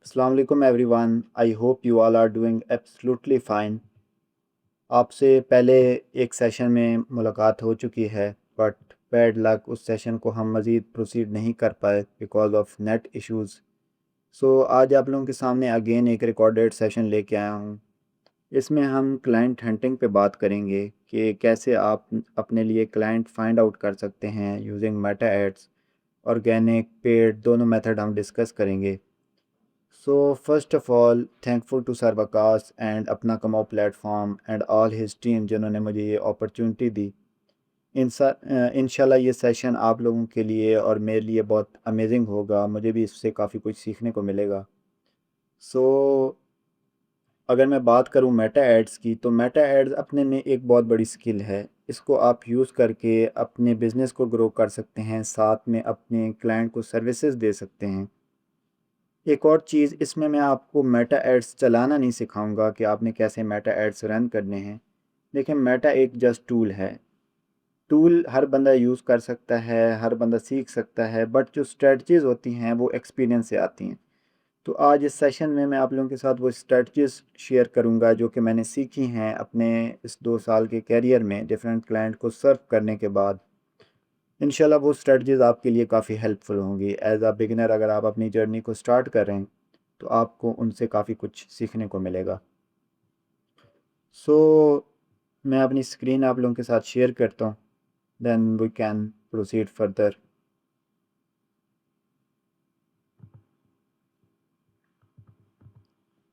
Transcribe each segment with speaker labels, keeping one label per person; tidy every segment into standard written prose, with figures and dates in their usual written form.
Speaker 1: Assalamu alaikum everyone. I hope you all are doing absolutely fine. आपसे पहले एक session में मुलाकात हो चुकी है बट बैड लक उस सेशन को हम मज़ीद प्रोसीड नहीं कर पाए बिकॉज ऑफ नेट इश्यूज़। सो आज आप लोगों के सामने अगेन एक रिकॉर्डेड सेशन लेके आया हूँ। इसमें हम क्लाइंट हंटिंग पे बात करेंगे कि कैसे आप अपने लिए क्लाइंट फाइंड आउट कर सकते हैं using meta ads. Organic paid दोनों मेथड हम डिस्कस करेंगे। So first of all, thankful to sir Waqas and Apna Kamao platform and all his team जिन्होंने मुझे ये अपॉर्चुनिटी दी। इंशाल्लाह ये सेशन आप लोगों के लिए और मेरे लिए बहुत अमेजिंग होगा, मुझे भी इससे काफ़ी कुछ सीखने को मिलेगा। सो अगर मैं बात करूं मेटा एड्स की, तो मेटा एड्स अपने में एक बहुत बड़ी स्किल है। इसको आप यूज़ करके अपने बिज़नेस को ग्रो कर सकते हैं, साथ में अपने क्लाइंट को सर्विसेज दे सकते हैं। एक और चीज़, इसमें मैं आपको मेटा एड्स चलाना नहीं सिखाऊंगा कि आपने कैसे मेटा एड्स रन करने हैं। देखिए, मेटा एक जस्ट टूल है। टूल हर बंदा यूज़ कर सकता है, हर बंदा सीख सकता है, बट जो स्ट्रेटजीज़ होती हैं वो एक्सपीरियंस से आती हैं। तो आज इस सेशन में मैं आप लोगों के साथ वो स्ट्रेटजीज़ शेयर करूंगा जो कि मैंने सीखी हैं अपने इस 2 साल के कैरियर में डिफरेंट क्लाइंट को सर्व करने के बाद। इंशाल्लाह वो स्ट्रेटजीज़ आपके लिए काफ़ी हेल्पफुल होंगी एज अ बिगिनर। अगर आप अपनी जर्नी को स्टार्ट कर रहे हैं तो आपको उनसे काफ़ी कुछ सीखने को मिलेगा। सो मैं अपनी स्क्रीन आप लोगों के साथ शेयर करता हूँ, then we can proceed further.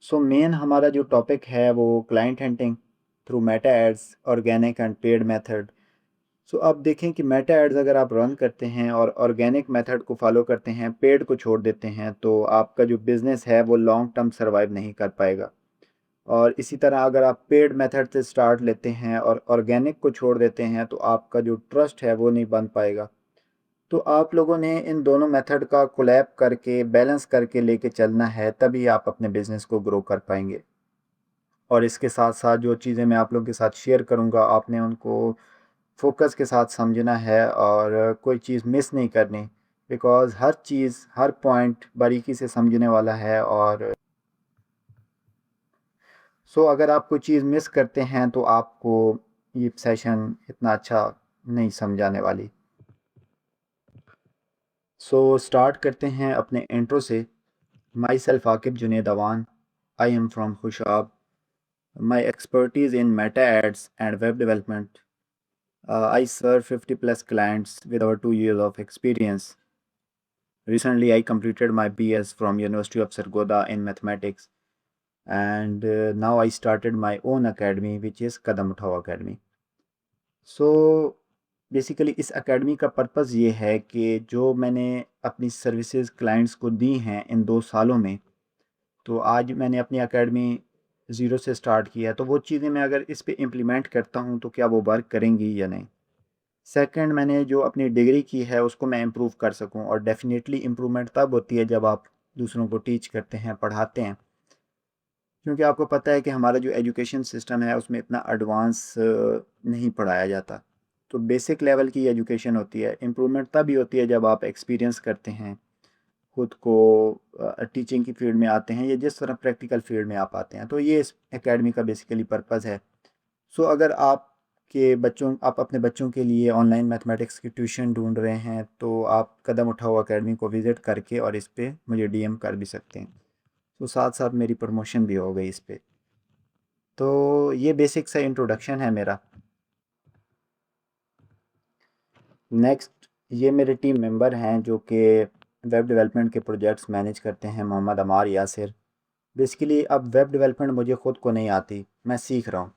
Speaker 1: So main हमारा जो टॉपिक है वो client hunting through Meta ads, organic and paid method. So अब देखें कि मेटा एड्स अगर आप रन करते हैं और ऑर्गेनिक मेथड को फॉलो करते हैं, पेड को छोड़ देते हैं, तो आपका जो बिज़नेस है वो लॉन्ग टर्म सर्वाइव नहीं कर पाएगा। और इसी तरह अगर आप पेड मेथड से स्टार्ट लेते हैं और ऑर्गेनिक को छोड़ देते हैं तो आपका जो ट्रस्ट है वो नहीं बन पाएगा। तो आप लोगों ने इन दोनों मेथड का कोलैब करके बैलेंस करके लेके चलना है, तभी आप अपने बिजनेस को ग्रो कर पाएंगे। और इसके साथ साथ जो चीज़ें मैं आप लोगों के साथ शेयर करूंगा, आपने उनको फोकस के साथ समझना है और कोई चीज़ मिस नहीं करनी, because her cheese her point बारीकी से समझने वाला है। और सो अगर आप कोई चीज़ मिस करते हैं तो आपको ये सेशन इतना अच्छा नहीं समझाने वाली। सो स्टार्ट करते हैं अपने इंट्रो से। Myself Aqib Junaid Awan, I am from Khushab. My expertise in meta ads and web development. I serve 50 plus clients with over 2 years of experience. Recently, I completed my BS from University of Sargodha in mathematics, and now I started my own academy, which is Kadam Uthao Academy. So basically इस academy का purpose ये है कि जो मैंने अपनी services clients को दी हैं इन 2 सालों में, तो आज मैंने अपनी एकेडमी ज़ीरो से स्टार्ट किया है, तो वो चीज़ें मैं अगर इस पे इम्प्लीमेंट करता हूँ तो क्या वो वर्क करेंगी या नहीं। सेकंड, मैंने जो अपनी डिग्री की है उसको मैं इम्प्रूव कर सकूं, और डेफिनेटली इम्प्रूवमेंट तब होती है जब आप दूसरों को टीच करते हैं, पढ़ाते हैं। क्योंकि आपको पता है कि हमारा जो एजुकेशन सिस्टम है उसमें इतना एडवांस नहीं पढ़ाया जाता। तो बेसिक लेवल की एजुकेशन होती है। इम्प्रूवमेंट तभी होती है जब आप एक्सपीरियंस करते हैं, खुद को टीचिंग की फील्ड में आते हैं या जिस तरह प्रैक्टिकल फील्ड में आप आते हैं। तो ये इस एकेडमी का बेसिकली पर्पज़ है। सो अगर आप अपने बच्चों के लिए ऑनलाइन मैथमेटिक्स की ट्यूशन ढूंढ रहे हैं तो आप कदम उठाओ एकेडमी को विज़िट करके और इस पे मुझे डीएम कर भी सकते हैं। तो साथ साथ मेरी प्रमोशन भी हो गई इस पे। तो ये बेसिक सा इंट्रोडक्शन है मेरा। नेक्स्ट, ये मेरे टीम मेंबर हैं जो कि वेब डेवलपमेंट के प्रोजेक्ट्स मैनेज करते हैं, मोहम्मद अमार यासिर। बेसिकली अब वेब डेवलपमेंट मुझे ख़ुद को नहीं आती, मैं सीख रहा हूँ।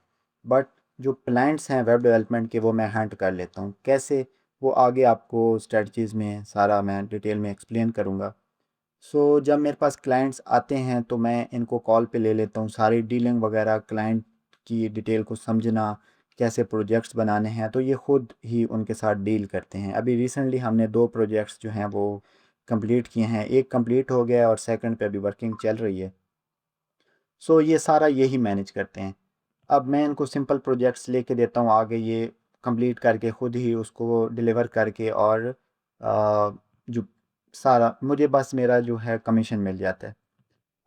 Speaker 1: बट जो क्लाइंट्स हैं वेब डेवलपमेंट के वो मैं हैंड कर लेता हूँ। कैसे, वो आगे आपको स्ट्रेटजीज़ में सारा मैं डिटेल में एक्सप्लेन करूँगा। सो जब मेरे पास क्लाइंट्स आते हैं तो मैं इनको कॉल पे ले लेता हूँ, सारी डीलिंग वगैरह, क्लाइंट की डिटेल को समझना, कैसे प्रोजेक्ट्स बनाने हैं, तो ये ख़ुद ही उनके साथ डील करते हैं। अभी रिसेंटली हमने 2 प्रोजेक्ट्स जो हैं वो कंप्लीट किए हैं, एक कंप्लीट हो गया और सेकंड पे अभी वर्किंग चल रही है। सो ये सारा यही मैनेज करते हैं। अब मैं इनको सिंपल प्रोजेक्ट्स लेके देता हूँ आगे, ये कंप्लीट करके ख़ुद ही उसको डिलीवर करके, और जो सारा मुझे बस मेरा जो है कमीशन मिल जाता है।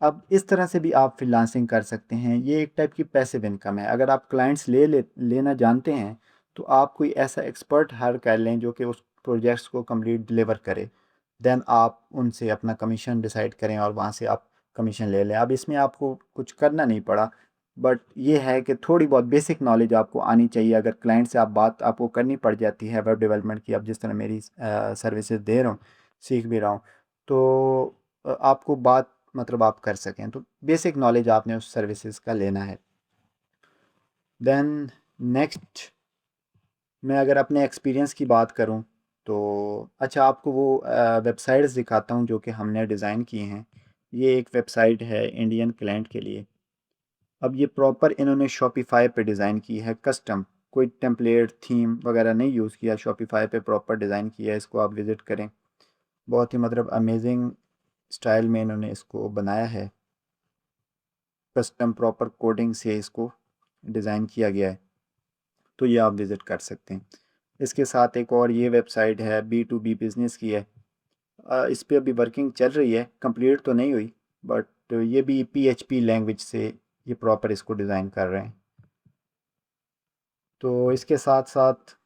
Speaker 1: अब इस तरह से भी आप फ्रीलांसिंग कर सकते हैं। ये एक टाइप की पैसिव इनकम है। अगर आप क्लाइंट्स लेना जानते हैं तो आप कोई ऐसा एक्सपर्ट हायर कर लें जो कि उस प्रोजेक्ट्स को कंप्लीट डिलीवर करे। देन आप उनसे अपना कमीशन डिसाइड करें और वहाँ से आप कमीशन ले लें। अब इसमें आपको कुछ करना नहीं पड़ा, बट ये है कि थोड़ी बहुत बेसिक नॉलेज आपको आनी चाहिए। अगर क्लाइंट से आप बात आपको करनी पड़ जाती है वेब डेवलपमेंट की, अब जिस तरह मेरी सर्विसेज दे रहा हूँ, सीख भी रहा हूँ, तो आपको बात मतलब आप कर सकें, तो बेसिक नॉलेज आपने उस सर्विसेज का लेना है। देन नेक्स्ट, मैं अगर अपने एक्सपीरियंस की बात करूं तो अच्छा, आपको वो वेबसाइट्स दिखाता हूं जो कि हमने डिज़ाइन किए हैं। ये एक वेबसाइट है इंडियन क्लाइंट के लिए। अब ये प्रॉपर इन्होंने शॉपिफाई पे डिज़ाइन की है, कस्टम, कोई टेम्पलेट थीम वगैरह नहीं यूज़ किया, शॉपिफाई पे प्रॉपर डिज़ाइन किया है। इसको आप विज़िट करें, बहुत ही मतलब अमेजिंग स्टाइल में इन्होंने इसको बनाया है। कस्टम प्रॉपर कोडिंग से इसको डिज़ाइन किया गया है, तो ये आप विज़िट कर सकते हैं। इसके साथ एक और ये वेबसाइट है, बी टू बी बिज़नेस की है। इस पे अभी वर्किंग चल रही है, कंप्लीट तो नहीं हुई, बट ये भी पीएचपी लैंग्वेज से ये प्रॉपर इसको डिज़ाइन कर रहे हैं। तो इसके साथ साथ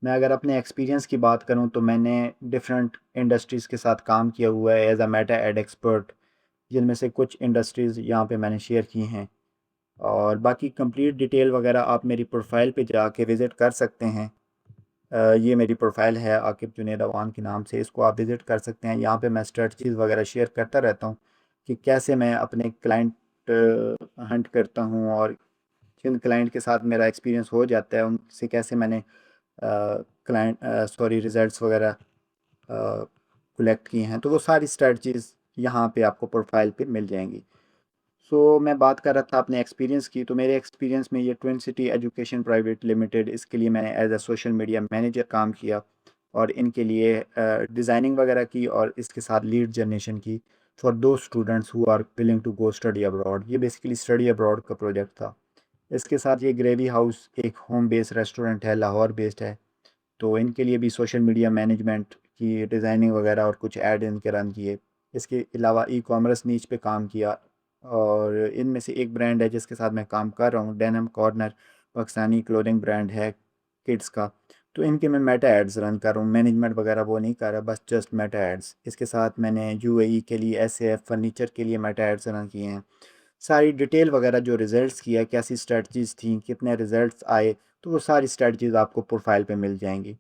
Speaker 1: मैं अगर अपने एक्सपीरियंस की बात करूं तो मैंने डिफरेंट इंडस्ट्रीज़ के साथ काम किया हुआ है as a meta ad expert, जिनमें से कुछ इंडस्ट्रीज़ यहाँ पे मैंने शेयर की हैं। और बाकी कंप्लीट डिटेल वगैरह आप मेरी प्रोफाइल पे जाके विज़िट कर सकते हैं। ये मेरी प्रोफाइल है आकिब जुनैद अवान के नाम से, इसको आप विज़िट कर सकते हैं। यहाँ पे मैं स्ट्रेटजीज़ वगैरह शेयर करता रहता हूँ कि कैसे मैं अपने क्लाइंट हंट करता हूँ, और जिन क्लाइंट के साथ मेरा एक्सपीरियंस हो जाता है उनसे कैसे मैंने क्लाइंट सॉरी रिजल्ट्स वगैरह कलेक्ट किए हैं। तो वो सारी स्ट्रेटजीज़ यहाँ पे आपको प्रोफाइल पे मिल जाएंगी। सो मैं बात कर रहा था अपने एक्सपीरियंस की, तो मेरे एक्सपीरियंस में ये Twin City Education Private Limited, इसके लिए मैंने as a social media manager काम किया और इनके लिए डिज़ाइनिंग वगैरह की और इसके साथ लीड जनरेशन की फॉर दो students who are willing to go study abroad. ये बेसिकली स्टडी अब्रॉड का प्रोजेक्ट था। इसके साथ ये ग्रेवी हाउस एक होम बेस्ड रेस्टोरेंट है, लाहौर बेस्ड है, तो इनके लिए भी सोशल मीडिया मैनेजमेंट की डिज़ाइनिंग वगैरह और कुछ ऐड इनके रन किए। इसके अलावा ई कॉमर्स नीच पे काम किया, और इनमें से एक ब्रांड है जिसके साथ मैं काम कर रहा हूँ, denim corner, Pakistani clothing brand है किड्स का। तो इनके मैं मेटा एड्स रन कर रहा हूँ, मैनेजमेंट वगैरह वो नहीं कर रहा, बस जस्ट मेटा एड्स। इसके साथ मैंने यूएई के लिए एसएएफ फर्नीचर के लिए मेटा एड्स रन किए हैं। सारी डिटेल वगैरह जो रिज़ल्ट्स की है, कैसी स्ट्रेटजीज़ थी, कितने रिज़ल्ट्स आए, तो वो सारी स्ट्रेटजीज़ आपको प्रोफाइल पे मिल जाएंगी।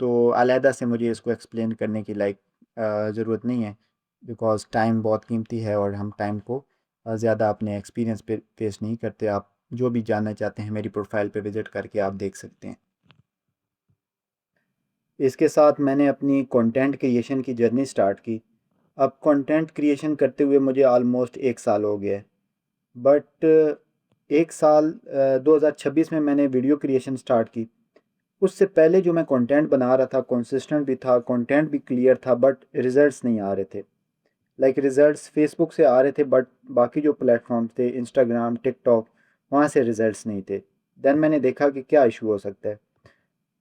Speaker 1: तो अलहदा से मुझे इसको एक्सप्लेन करने की ज़रूरत नहीं है, बिकॉज़ टाइम बहुत कीमती है और हम टाइम को ज़्यादा अपने एक्सपीरियंस पे पेश नहीं करते। आप जो भी जानना चाहते हैं मेरी प्रोफाइल पे विज़िट करके आप देख सकते हैं। इसके साथ मैंने अपनी कंटेंट क्रिएशन की जर्नी स्टार्ट की। अब कंटेंट क्रिएशन करते हुए मुझे ऑलमोस्ट 1 साल हो गया है, बट 1 साल 2026 में मैंने वीडियो क्रिएशन स्टार्ट की। उससे पहले जो मैं कंटेंट बना रहा था, कंसिस्टेंट भी था, कंटेंट भी क्लियर था, बट रिजल्ट्स नहीं आ रहे थे। रिजल्ट्स फेसबुक से आ रहे थे, बट बाकी जो प्लेटफॉर्म्स थे, इंस्टाग्राम, टिकटॉक, वहाँ से रिजल्ट्स नहीं थे। देन मैंने देखा कि क्या इशू हो सकता है,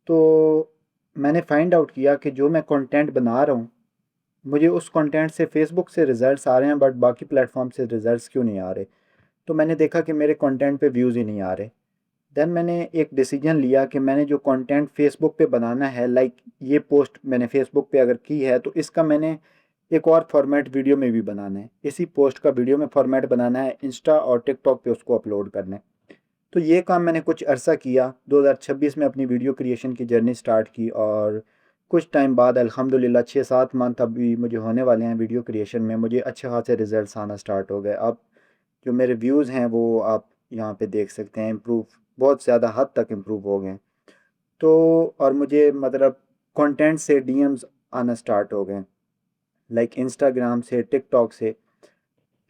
Speaker 1: तो मैंने फाइंड आउट किया कि जो मैं कंटेंट बना रहा हूँ, मुझे उस कंटेंट से फेसबुक से रिजल्ट्स आ रहे हैं, बट बाकी प्लेटफॉर्म से रिजल्ट्स क्यों नहीं आ रहे। तो मैंने देखा कि मेरे कंटेंट पे व्यूज़ ही नहीं आ रहे। देन मैंने एक डिसीजन लिया कि मैंने जो कंटेंट फेसबुक पे बनाना है, ये पोस्ट मैंने फेसबुक पे अगर की है तो इसका मैंने एक और फॉर्मेट वीडियो में भी बनाना है, इसी पोस्ट का वीडियो में फॉर्मेट बनाना है, इंस्टा और टिकटॉक पे उसको अपलोड करना है। तो ये काम मैंने कुछ अरसा किया, 2026 में अपनी वीडियो क्रिएशन की जर्नी स्टार्ट की, और कुछ टाइम बाद अल्हम्दुलिल्लाह 6-7 मंथ अभी मुझे होने वाले हैं वीडियो क्रिएशन में, मुझे अच्छे खासे रिजल्ट्स आना स्टार्ट हो गए। अब जो मेरे व्यूज़ हैं वो आप यहाँ पे देख सकते हैं, इम्प्रूव बहुत ज़्यादा हद तक इम्प्रूव हो गए। तो और मुझे मतलब कंटेंट से डीएम्स आना स्टार्ट हो गए, इंस्टाग्राम से, टिकटॉक से।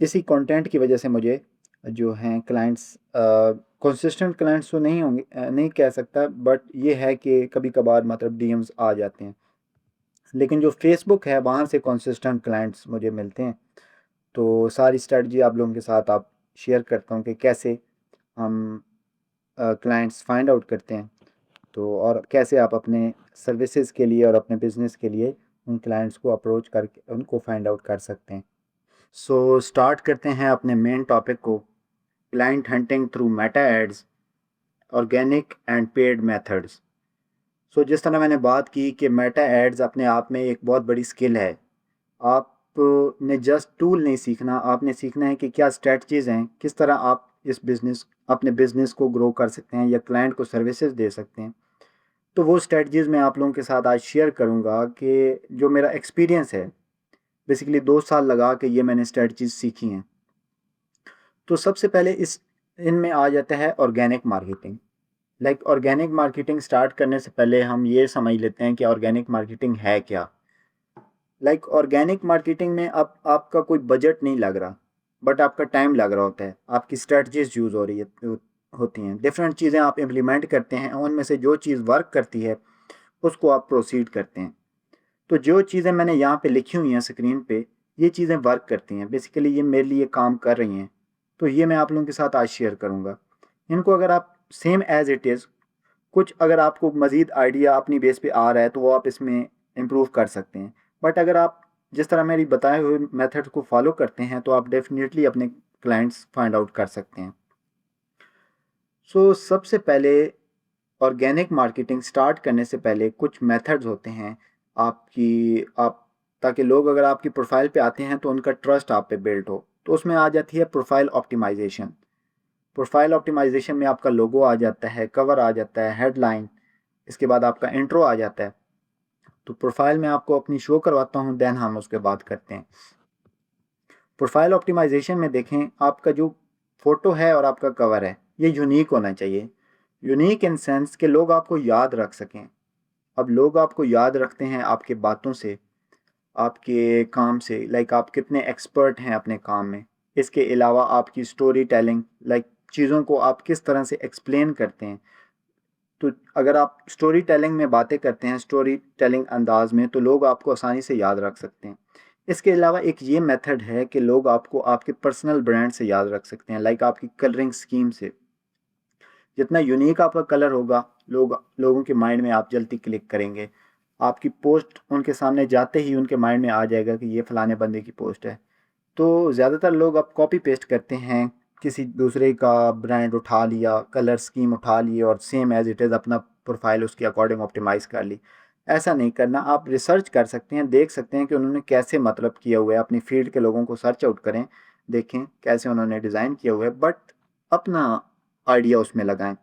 Speaker 1: इसी कंटेंट की वजह से मुझे जो हैं क्लाइंट्स, कंसिस्टेंट क्लाइंट्स तो नहीं होंगे, नहीं कह सकता, बट ये है कि कभी कभार मतलब डीएम्स आ जाते हैं। लेकिन जो फेसबुक है वहाँ से कंसिस्टेंट क्लाइंट्स मुझे मिलते हैं। तो सारी स्ट्रेटजी आप लोगों के साथ आप शेयर करता हूँ कि कैसे हम क्लाइंट्स फाइंड आउट करते हैं, तो और कैसे आप अपने सर्विसेज के लिए और अपने बिजनेस के लिए उन क्लाइंट्स को अप्रोच करके उनको फाइंड आउट कर सकते हैं। सो स्टार्ट करते हैं अपने मेन टॉपिक को, client hunting through Meta ads, organic and paid methods. So जिस तरह मैंने बात की कि मेटा एड्स अपने आप में एक बहुत बड़ी स्किल है। आपने जस्ट टूल नहीं सीखना, आपने सीखना है कि क्या स्ट्रेटजीज़ हैं, किस तरह आप इस बिज़नेस अपने बिज़नेस को ग्रो कर सकते हैं या क्लाइंट को सर्विसेज दे सकते हैं। तो वो स्ट्रेटजीज़ मैं आप लोगों के साथ आज शेयर करूँगा कि जो मेरा एक्सपीरियंस है, बेसिकली 2 साल लगा के ये मैंने स्ट्रेटजीज़ सीखी हैं। तो सबसे पहले इस इनमें आ जाता है organic marketing. Like organic marketing start करने से पहले हम ये समझ लेते हैं कि ऑर्गेनिक मार्केटिंग है क्या। लाइक ऑर्गेनिक मार्केटिंग में अब आपका कोई बजट नहीं लग रहा, बट आपका टाइम लग रहा होता है, आपकी स्ट्रेटजीज यूज़ हो रही है होती हैं, डिफरेंट चीज़ें आप इम्प्लीमेंट करते हैं, उनमें से जो चीज़ वर्क करती है उसको आप प्रोसीड करते हैं। तो जो चीज़ें मैंने यहाँ पे लिखी हुई हैं स्क्रीन पे, ये चीज़ें वर्क करती हैं, बेसिकली ये मेरे लिए काम कर रही हैं। तो ये मैं आप लोगों के साथ आज शेयर करूँगा। इनको अगर आप सेम एज़ इट इज़, कुछ अगर आपको मज़ीद आइडिया अपनी बेस पे आ रहा है तो वो आप इसमें इम्प्रूव कर सकते हैं। बट अगर आप जिस तरह मेरी बताए हुए मेथड को फॉलो करते हैं तो आप डेफिनेटली अपने क्लाइंट्स फाइंड आउट कर सकते हैं। सबसे पहले ऑर्गेनिक मार्केटिंग स्टार्ट करने से पहले कुछ मेथड्स होते हैं आपकी आप ताकि लोग अगर आपकी प्रोफाइल पे आते हैं तो उनका ट्रस्ट आप पे बिल्ड हो। तो उसमें आ जाती है प्रोफाइल ऑप्टिमाइजेशन। प्रोफाइल ऑप्टिमाइजेशन में आपका लोगो आ जाता है, कवर आ जाता है, हेडलाइन, इसके बाद आपका इंट्रो आ जाता है। तो प्रोफाइल में आपको अपनी शो करवाता हूँ, देन हम उसके बाद करते हैं। प्रोफाइल ऑप्टिमाइजेशन में देखें, आपका जो फोटो है और आपका कवर है ये यूनिक होना चाहिए। यूनिक इन सेंस कि लोग आपको याद रख सकें। अब लोग आपको याद रखते हैं आपके बातों से, आपके काम से, लाइक आप कितने एक्सपर्ट हैं अपने काम में। इसके अलावा आपकी स्टोरी टेलिंग, लाइक चीज़ों को आप किस तरह से एक्सप्लेन करते हैं। तो अगर आप स्टोरी टेलिंग में बातें करते हैं, स्टोरी टेलिंग अंदाज में, तो लोग आपको आसानी से याद रख सकते हैं। इसके अलावा एक ये मेथड है कि लोग आपको आपके पर्सनल ब्रांड से याद रख सकते हैं, लाइक आपकी कलरिंग स्कीम से। जितना यूनिक आपका कलर होगा, लोगों के माइंड में आप जल्दी क्लिक करेंगे। आपकी पोस्ट उनके सामने जाते ही उनके माइंड में आ जाएगा कि ये फलाने बंदे की पोस्ट है। तो ज़्यादातर लोग अब कॉपी पेस्ट करते हैं, किसी दूसरे का ब्रांड उठा लिया, कलर स्कीम उठा ली और सेम एज इट इज़ अपना प्रोफाइल उसके अकॉर्डिंग ऑप्टिमाइज़ कर ली। ऐसा नहीं करना, आप रिसर्च कर सकते हैं, देख सकते हैं कि उन्होंने कैसे मतलब किया हुआ है। अपनी फील्ड के लोगों को सर्च आउट करें, देखें कैसे उन्होंने डिज़ाइन किया हुआ है, बट अपना आइडिया उसमें लगाएं।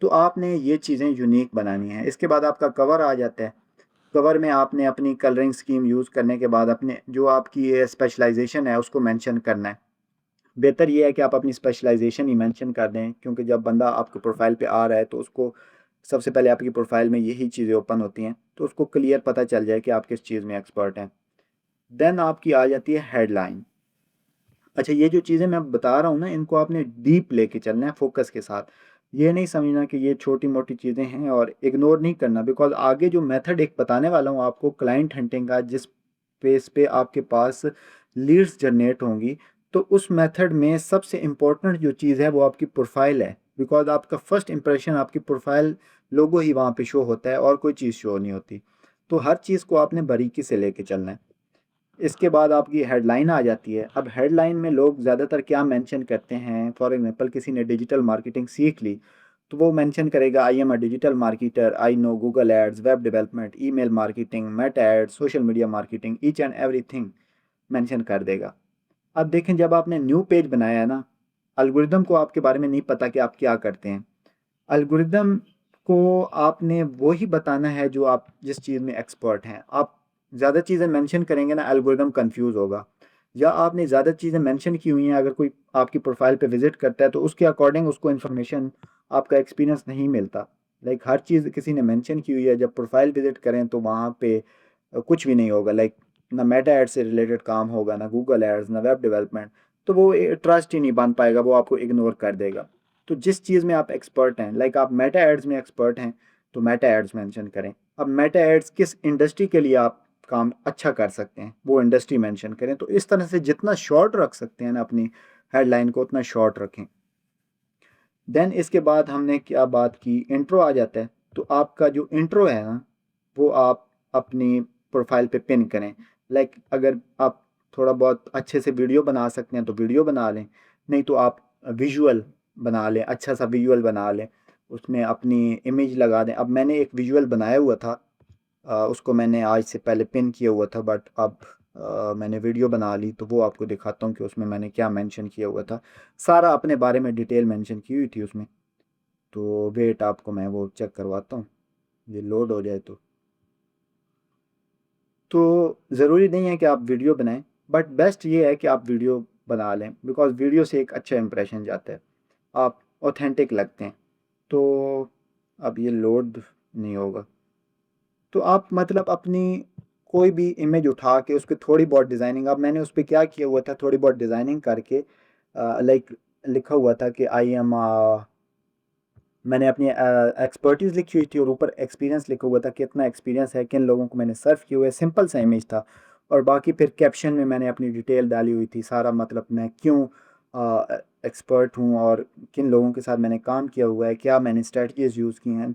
Speaker 1: तो आपने ये चीज़ें यूनिक बनानी है। इसके बाद आपका कवर आ जाता है। कवर में आपने अपनी कलरिंग स्कीम यूज़ करने के बाद अपने जो आपकी ये स्पेशलाइजेशन है उसको मेंशन करना है। बेहतर ये है कि आप अपनी स्पेशलाइजेशन ही मेंशन कर दें, क्योंकि जब बंदा आपके प्रोफाइल पे आ रहा है तो उसको सबसे पहले आपकी प्रोफाइल में यही चीज़ें ओपन होती हैं, तो उसको क्लियर पता चल जाए कि आप किस चीज़ में एक्सपर्ट हैं। देन आपकी आ जाती है हेडलाइन। अच्छा, ये जो चीज़ें मैं बता रहा हूँ ना, इनको आपने डीप लेके चलना है फोकस के साथ। ये नहीं समझना कि ये छोटी मोटी चीज़ें हैं और इग्नोर नहीं करना, बिकॉज आगे जो मेथड एक बताने वाला हूँ आपको क्लाइंट हंटिंग का, जिस पेज पे आपके पास लीड्स जनरेट होंगी, तो उस मेथड में सबसे इम्पोर्टेंट जो चीज़ है वो आपकी प्रोफाइल है। बिकॉज आपका फर्स्ट इंप्रेशन आपकी प्रोफाइल लोगो ही वहाँ पे शो होता है और कोई चीज़ शो नहीं होती। तो हर चीज़ को आपने बारीकी से लेके चलना है। इसके बाद आपकी हेडलाइन आ जाती है। अब हेडलाइन में लोग ज़्यादातर क्या मेंशन करते हैं, फॉर एग्जांपल किसी ने डिजिटल मार्केटिंग सीख ली तो वो मेंशन करेगा, I am a digital marketer, I know Google ads, web development, email marketing, meta ads, social media marketing, each and everything mention कर देगा। अब देखें, जब आपने न्यू पेज बनाया है ना, एल्गोरिदम को आपके बारे में नहीं पता कि आप क्या करते हैं। एल्गोरिदम को आपने वो ही बताना है जो आप जिस चीज़ में एक्सपर्ट हैं। आप ज़्यादा चीज़ें मेंशन करेंगे ना, एल्गोरिदम कंफ्यूज होगा। या आपने ज़्यादा चीज़ें मेंशन की हुई हैं, अगर कोई आपकी प्रोफाइल पे विजिट करता है तो उसके अकॉर्डिंग उसको इन्फॉर्मेशन, आपका एक्सपीरियंस नहीं मिलता। लाइक हर चीज़ किसी ने मेंशन की हुई है, जब प्रोफाइल विजिट करें तो वहाँ पे कुछ भी नहीं होगा। लाइक ना मेटा एड से रिलेटेड काम होगा, ना गूगल एड्स, ना वेब डेवलपमेंट। तो वो ट्रस्ट ही नहीं बन पाएगा, वो आपको इग्नोर कर देगा। तो जिस चीज़ में आप एक्सपर्ट हैं, लाइक आप मेटा एड्स में एक्सपर्ट हैं, तो मेटा एड्स मेंशन करें। अब मेटा एड्स किस इंडस्ट्री के लिए आप काम अच्छा कर सकते हैं वो इंडस्ट्री मेंशन करें। तो इस तरह से जितना शॉर्ट रख सकते हैं ना अपनी हेडलाइन को, उतना शॉर्ट रखें। देन इसके बाद हमने क्या बात की, इंट्रो आ जाता है। तो आपका जो इंट्रो है ना, वो आप अपनी प्रोफाइल पे पिन करें। लाइक अगर आप थोड़ा बहुत अच्छे से वीडियो बना सकते हैं तो वीडियो बना लें, नहीं तो आप विजुअल बना लें, अच्छा सा विजुअल बना लें, उसमें अपनी इमेज लगा दें। अब मैंने एक विजुअल बनाया हुआ था, उसको मैंने आज से पहले पिन किया हुआ था, बट अब मैंने वीडियो बना ली तो वो आपको दिखाता हूँ कि उसमें मैंने क्या मेंशन किया हुआ था। सारा अपने बारे में डिटेल मेंशन की हुई थी उसमें। तो वेट, आपको मैं वो चेक करवाता हूँ, ये लोड हो जाए तो ज़रूरी नहीं है कि आप वीडियो बनाएं, बट बेस्ट ये है कि आप वीडियो बना लें, बिकॉज़ वीडियो से एक अच्छा इंप्रेशन जाता है, आप ऑथेंटिक लगते हैं। तो अब ये लोड नहीं होगा, तो आप मतलब अपनी कोई भी इमेज उठा के उस पर थोड़ी बहुत डिज़ाइनिंग, अब मैंने उस पर क्या किया हुआ था, थोड़ी बहुत डिज़ाइनिंग करके लाइक लिखा हुआ था कि आई एम, मैंने अपनी एक्सपर्टीज़ लिखी हुई थी और ऊपर एक्सपीरियंस लिखा हुआ था, कितना एक्सपीरियंस है, किन लोगों को मैंने सर्व किया हुआ है, सिंपल सा इमेज था। और बाकी फिर कैप्शन में मैंने अपनी डिटेल डाली हुई थी, सारा मतलब मैं क्यों एक्सपर्ट हूँ और किन लोगों के साथ मैंने काम किया हुआ है, क्या मैंने स्ट्रेटजीज यूज़ की हैं,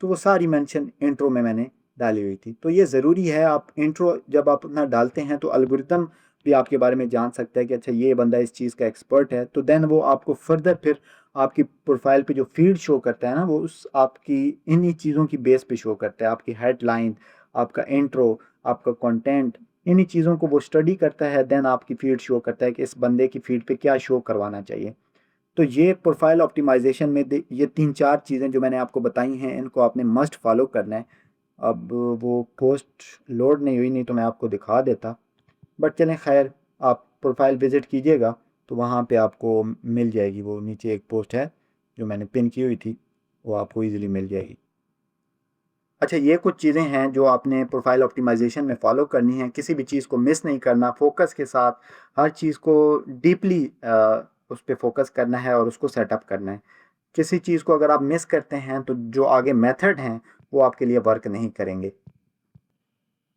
Speaker 1: तो वो सारी मेंशन इंट्रो में मैंने डाली हुई थी। तो ये ज़रूरी है, आप इंट्रो जब आप अपना डालते हैं तो एल्गोरिथम भी आपके बारे में जान सकता है कि अच्छा ये बंदा इस चीज़ का एक्सपर्ट है, तो देन वो आपको फर्दर फिर आपकी प्रोफाइल पे जो फील्ड शो करता है ना, वो उस आपकी इन्हीं चीज़ों की बेस पे शो करता है, आपकी हेडलाइन, आपका इंट्रो, आपका कंटेंट, इन्हीं चीज़ों को वो स्टडी करता है, देन आपकी फीड शो करता है कि इस बंदे की फीड पे क्या शो करवाना चाहिए। तो ये प्रोफाइल ऑप्टिमाइजेशन में ये 3-4 चीज़ें जो मैंने आपको बताई हैं, इनको आपने मस्ट फॉलो करना है। अब वो पोस्ट लोड नहीं हुई, नहीं तो मैं आपको दिखा देता, बट चलें खैर, आप प्रोफाइल विज़िट कीजिएगा तो वहाँ पे आपको मिल जाएगी, वो नीचे एक पोस्ट है जो मैंने पिन की हुई थी, वो आपको इजीली मिल जाएगी। अच्छा, ये कुछ चीज़ें हैं जो आपने प्रोफाइल ऑप्टिमाइजेशन में फॉलो करनी है, किसी भी चीज़ को मिस नहीं करना, फोकस के साथ हर चीज़ को डीपली उस पर फोकस करना है और उसको सेटअप करना है। किसी चीज़ को अगर आप मिस करते हैं तो जो आगे मेथड हैं वो आपके लिए वर्क नहीं करेंगे।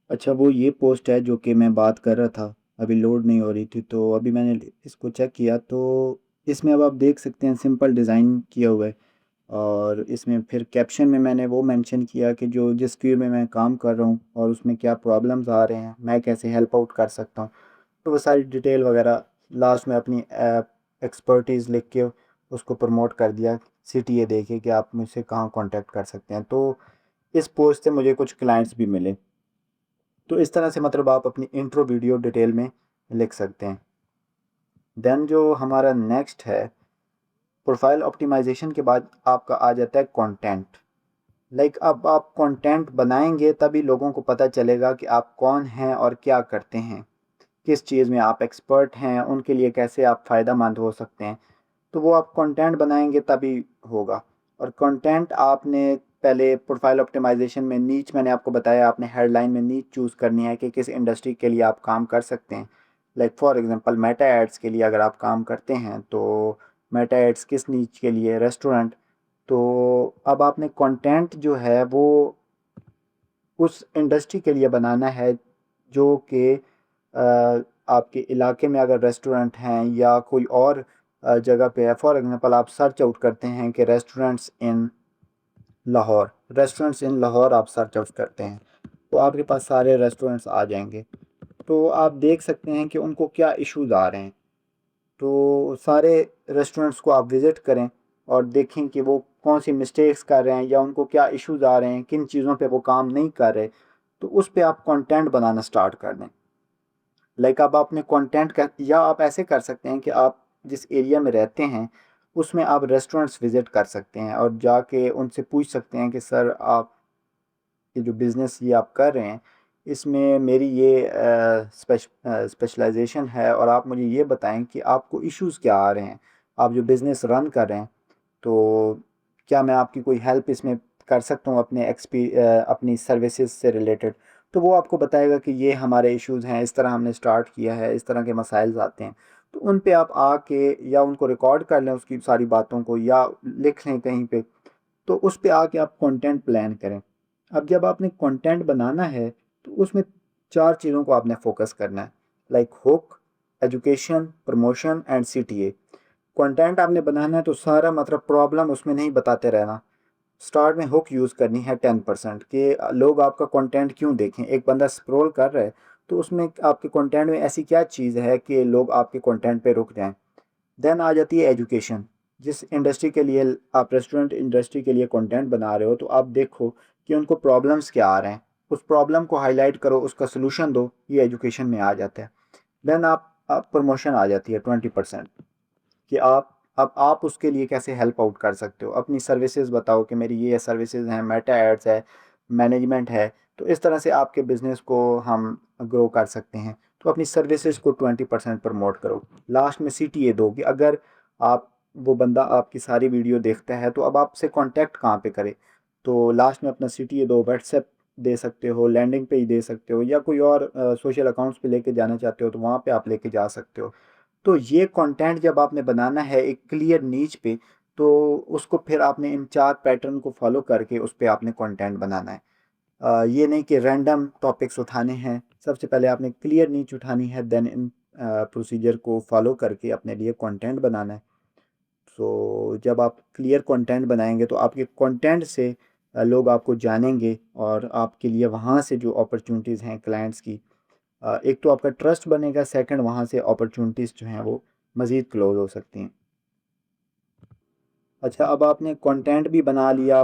Speaker 1: अच्छा, वो ये पोस्ट है जो कि मैं बात कर रहा था, अभी लोड नहीं हो रही थी, तो अभी मैंने इसको चेक किया तो इसमें अब आप देख सकते हैं सिंपल डिज़ाइन किया हुआ है। और इसमें फिर कैप्शन में मैंने वो मेंशन किया कि जो जिस फील्ड में मैं काम कर रहा हूँ और उसमें क्या प्रॉब्लम्स आ रहे हैं, मैं कैसे हेल्प आउट कर सकता हूँ, तो वो सारी डिटेल वगैरह लास्ट में अपनी एक्सपर्टीज़ लिख के उसको प्रमोट कर दिया, CTA देके कि आप मुझसे कहाँ कांटेक्ट कर सकते हैं। तो इस पोस्ट से मुझे कुछ क्लाइंट्स भी मिले। तो इस तरह से मतलब आप अपनी इंट्रो वीडियो डिटेल में लिख सकते हैं। देन जो हमारा नेक्स्ट है, प्रोफाइल ऑप्टिमाइजेशन के बाद आपका आ जाता है कंटेंट। लाइक अब आप कंटेंट बनाएंगे तभी लोगों को पता चलेगा कि आप कौन हैं और क्या करते हैं, किस चीज़ में आप एक्सपर्ट हैं, उनके लिए कैसे आप फ़ायदा मंद हो सकते हैं। तो वो आप कंटेंट बनाएंगे तभी होगा। और कंटेंट आपने पहले प्रोफाइल ऑप्टिमाइजेशन में नीच, मैंने आपको बताया, आपने हेडलाइन में नीच चूज़ करनी है कि किस इंडस्ट्री के लिए आप काम कर सकते हैं। Like for example meta ads के लिए अगर आप काम करते हैं तो मेटा एड्स किस नीच के लिए, रेस्टोरेंट। तो अब आपने कंटेंट जो है वो उस इंडस्ट्री के लिए बनाना है जो कि आपके इलाके में अगर रेस्टोरेंट हैं या कोई और जगह पे है। फॉर एग्जांपल आप सर्च आउट करते हैं कि रेस्टोरेंट्स इन लाहौर आप सर्च आउट करते हैं तो आपके पास सारे रेस्टोरेंट्स आ जाएंगे। तो आप देख सकते हैं कि उनको क्या इश्यूज आ रहे हैं, तो सारे रेस्टोरेंट्स को आप विज़िट करें और देखें कि वो कौन सी मिस्टेक्स कर रहे हैं या उनको क्या इश्यूज आ रहे हैं, किन चीज़ों पे वो काम नहीं कर रहे। तो उस पे आप कंटेंट बनाना स्टार्ट कर दें। लाइक अब आपने कंटेंट का, या आप ऐसे कर सकते हैं कि आप जिस एरिया में रहते हैं उसमें आप रेस्टोरेंट्स विज़िट कर सकते हैं और जाके उनसे पूछ सकते हैं कि सर, आप ये जो बिज़नेस ये आप कर रहे हैं इसमें मेरी ये स्पेशलाइजेशन है और आप मुझे ये बताएं कि आपको इश्यूज़ क्या आ रहे हैं, आप जो बिज़नेस रन कर रहे हैं, तो क्या मैं आपकी कोई हेल्प इसमें कर सकता हूँ अपनी सर्विसेज से रिलेटेड। तो वो आपको बताएगा कि ये हमारे इश्यूज़ हैं, इस तरह हमने स्टार्ट किया है, इस तरह के मसाइल्स आते हैं। तो उन पे आप आके या उनको रिकॉर्ड कर लें उसकी सारी बातों को, या लिख लें कहीं पे, तो उस पे आके आप कंटेंट प्लान करें। अब जब आपने कंटेंट बनाना है तो उसमें 4 चीज़ों को आपने फोकस करना है, like hook, education, promotion and CTA। Content आपने बनाना है तो सारा मतलब प्रॉब्लम उसमें नहीं बताते रहना। स्टार्ट में हुक यूज़ करनी है 10% कि लोग आपका कंटेंट क्यों देखें। एक बंदा स्क्रॉल कर रहा है तो उसमें आपके कंटेंट में ऐसी क्या चीज़ है कि लोग आपके कंटेंट पे रुक जाएं। देन आ जाती है एजुकेशन। जिस इंडस्ट्री के लिए आप रेस्टोरेंट इंडस्ट्री के लिए कंटेंट बना रहे हो, तो आप देखो कि उनको प्रॉब्लम्स क्या आ रहे हैं, उस प्रॉब्लम को हाईलाइट करो, उसका सोल्यूशन दो। ये एजुकेशन में आ जाता है। देन आप प्रमोशन आ जाती है 20%, कि आप अब आप उसके लिए कैसे हेल्प आउट कर सकते हो। अपनी सर्विसेज बताओ कि मेरी ये सर्विसेज हैं, मेटा एड्स है, मैनेजमेंट है। तो इस तरह से आपके बिजनेस को हम ग्रो कर सकते हैं। तो अपनी सर्विसेज को 20% प्रमोट करो। लास्ट में CTA दो कि अगर आप वो बंदा आपकी सारी वीडियो देखता है तो अब आपसे कांटेक्ट कहाँ पे करे। तो लास्ट में अपना CTA दो। व्हाट्सएप दे सकते हो, लैंडिंग पेज दे सकते हो, या कोई और सोशल अकाउंट्स पे लेके जाना चाहते हो तो वहाँ पे आप लेके जा सकते हो। तो ये कंटेंट जब आपने बनाना है एक क्लियर नीच पे, तो उसको फिर आपने इन 4 पैटर्न को फॉलो करके उस पे आपने कंटेंट बनाना है। ये नहीं कि रैंडम टॉपिक्स उठाने हैं। सबसे पहले आपने क्लियर नीच उठानी है, देन इन प्रोसीजर को फॉलो करके अपने लिए कंटेंट बनाना है। सो जब आप क्लियर कंटेंट बनाएंगे तो आपके कंटेंट से लोग आपको जानेंगे, और आपके लिए वहाँ से जो अपॉर्चुनिटीज़ हैं क्लाइंट्स की, एक तो आपका ट्रस्ट बनेगा, सेकंड वहाँ से अपॉर्चुनिटीज़ जो हैं वो मज़ीद क्लोज हो सकती हैं। अच्छा, अब आपने कंटेंट भी बना लिया,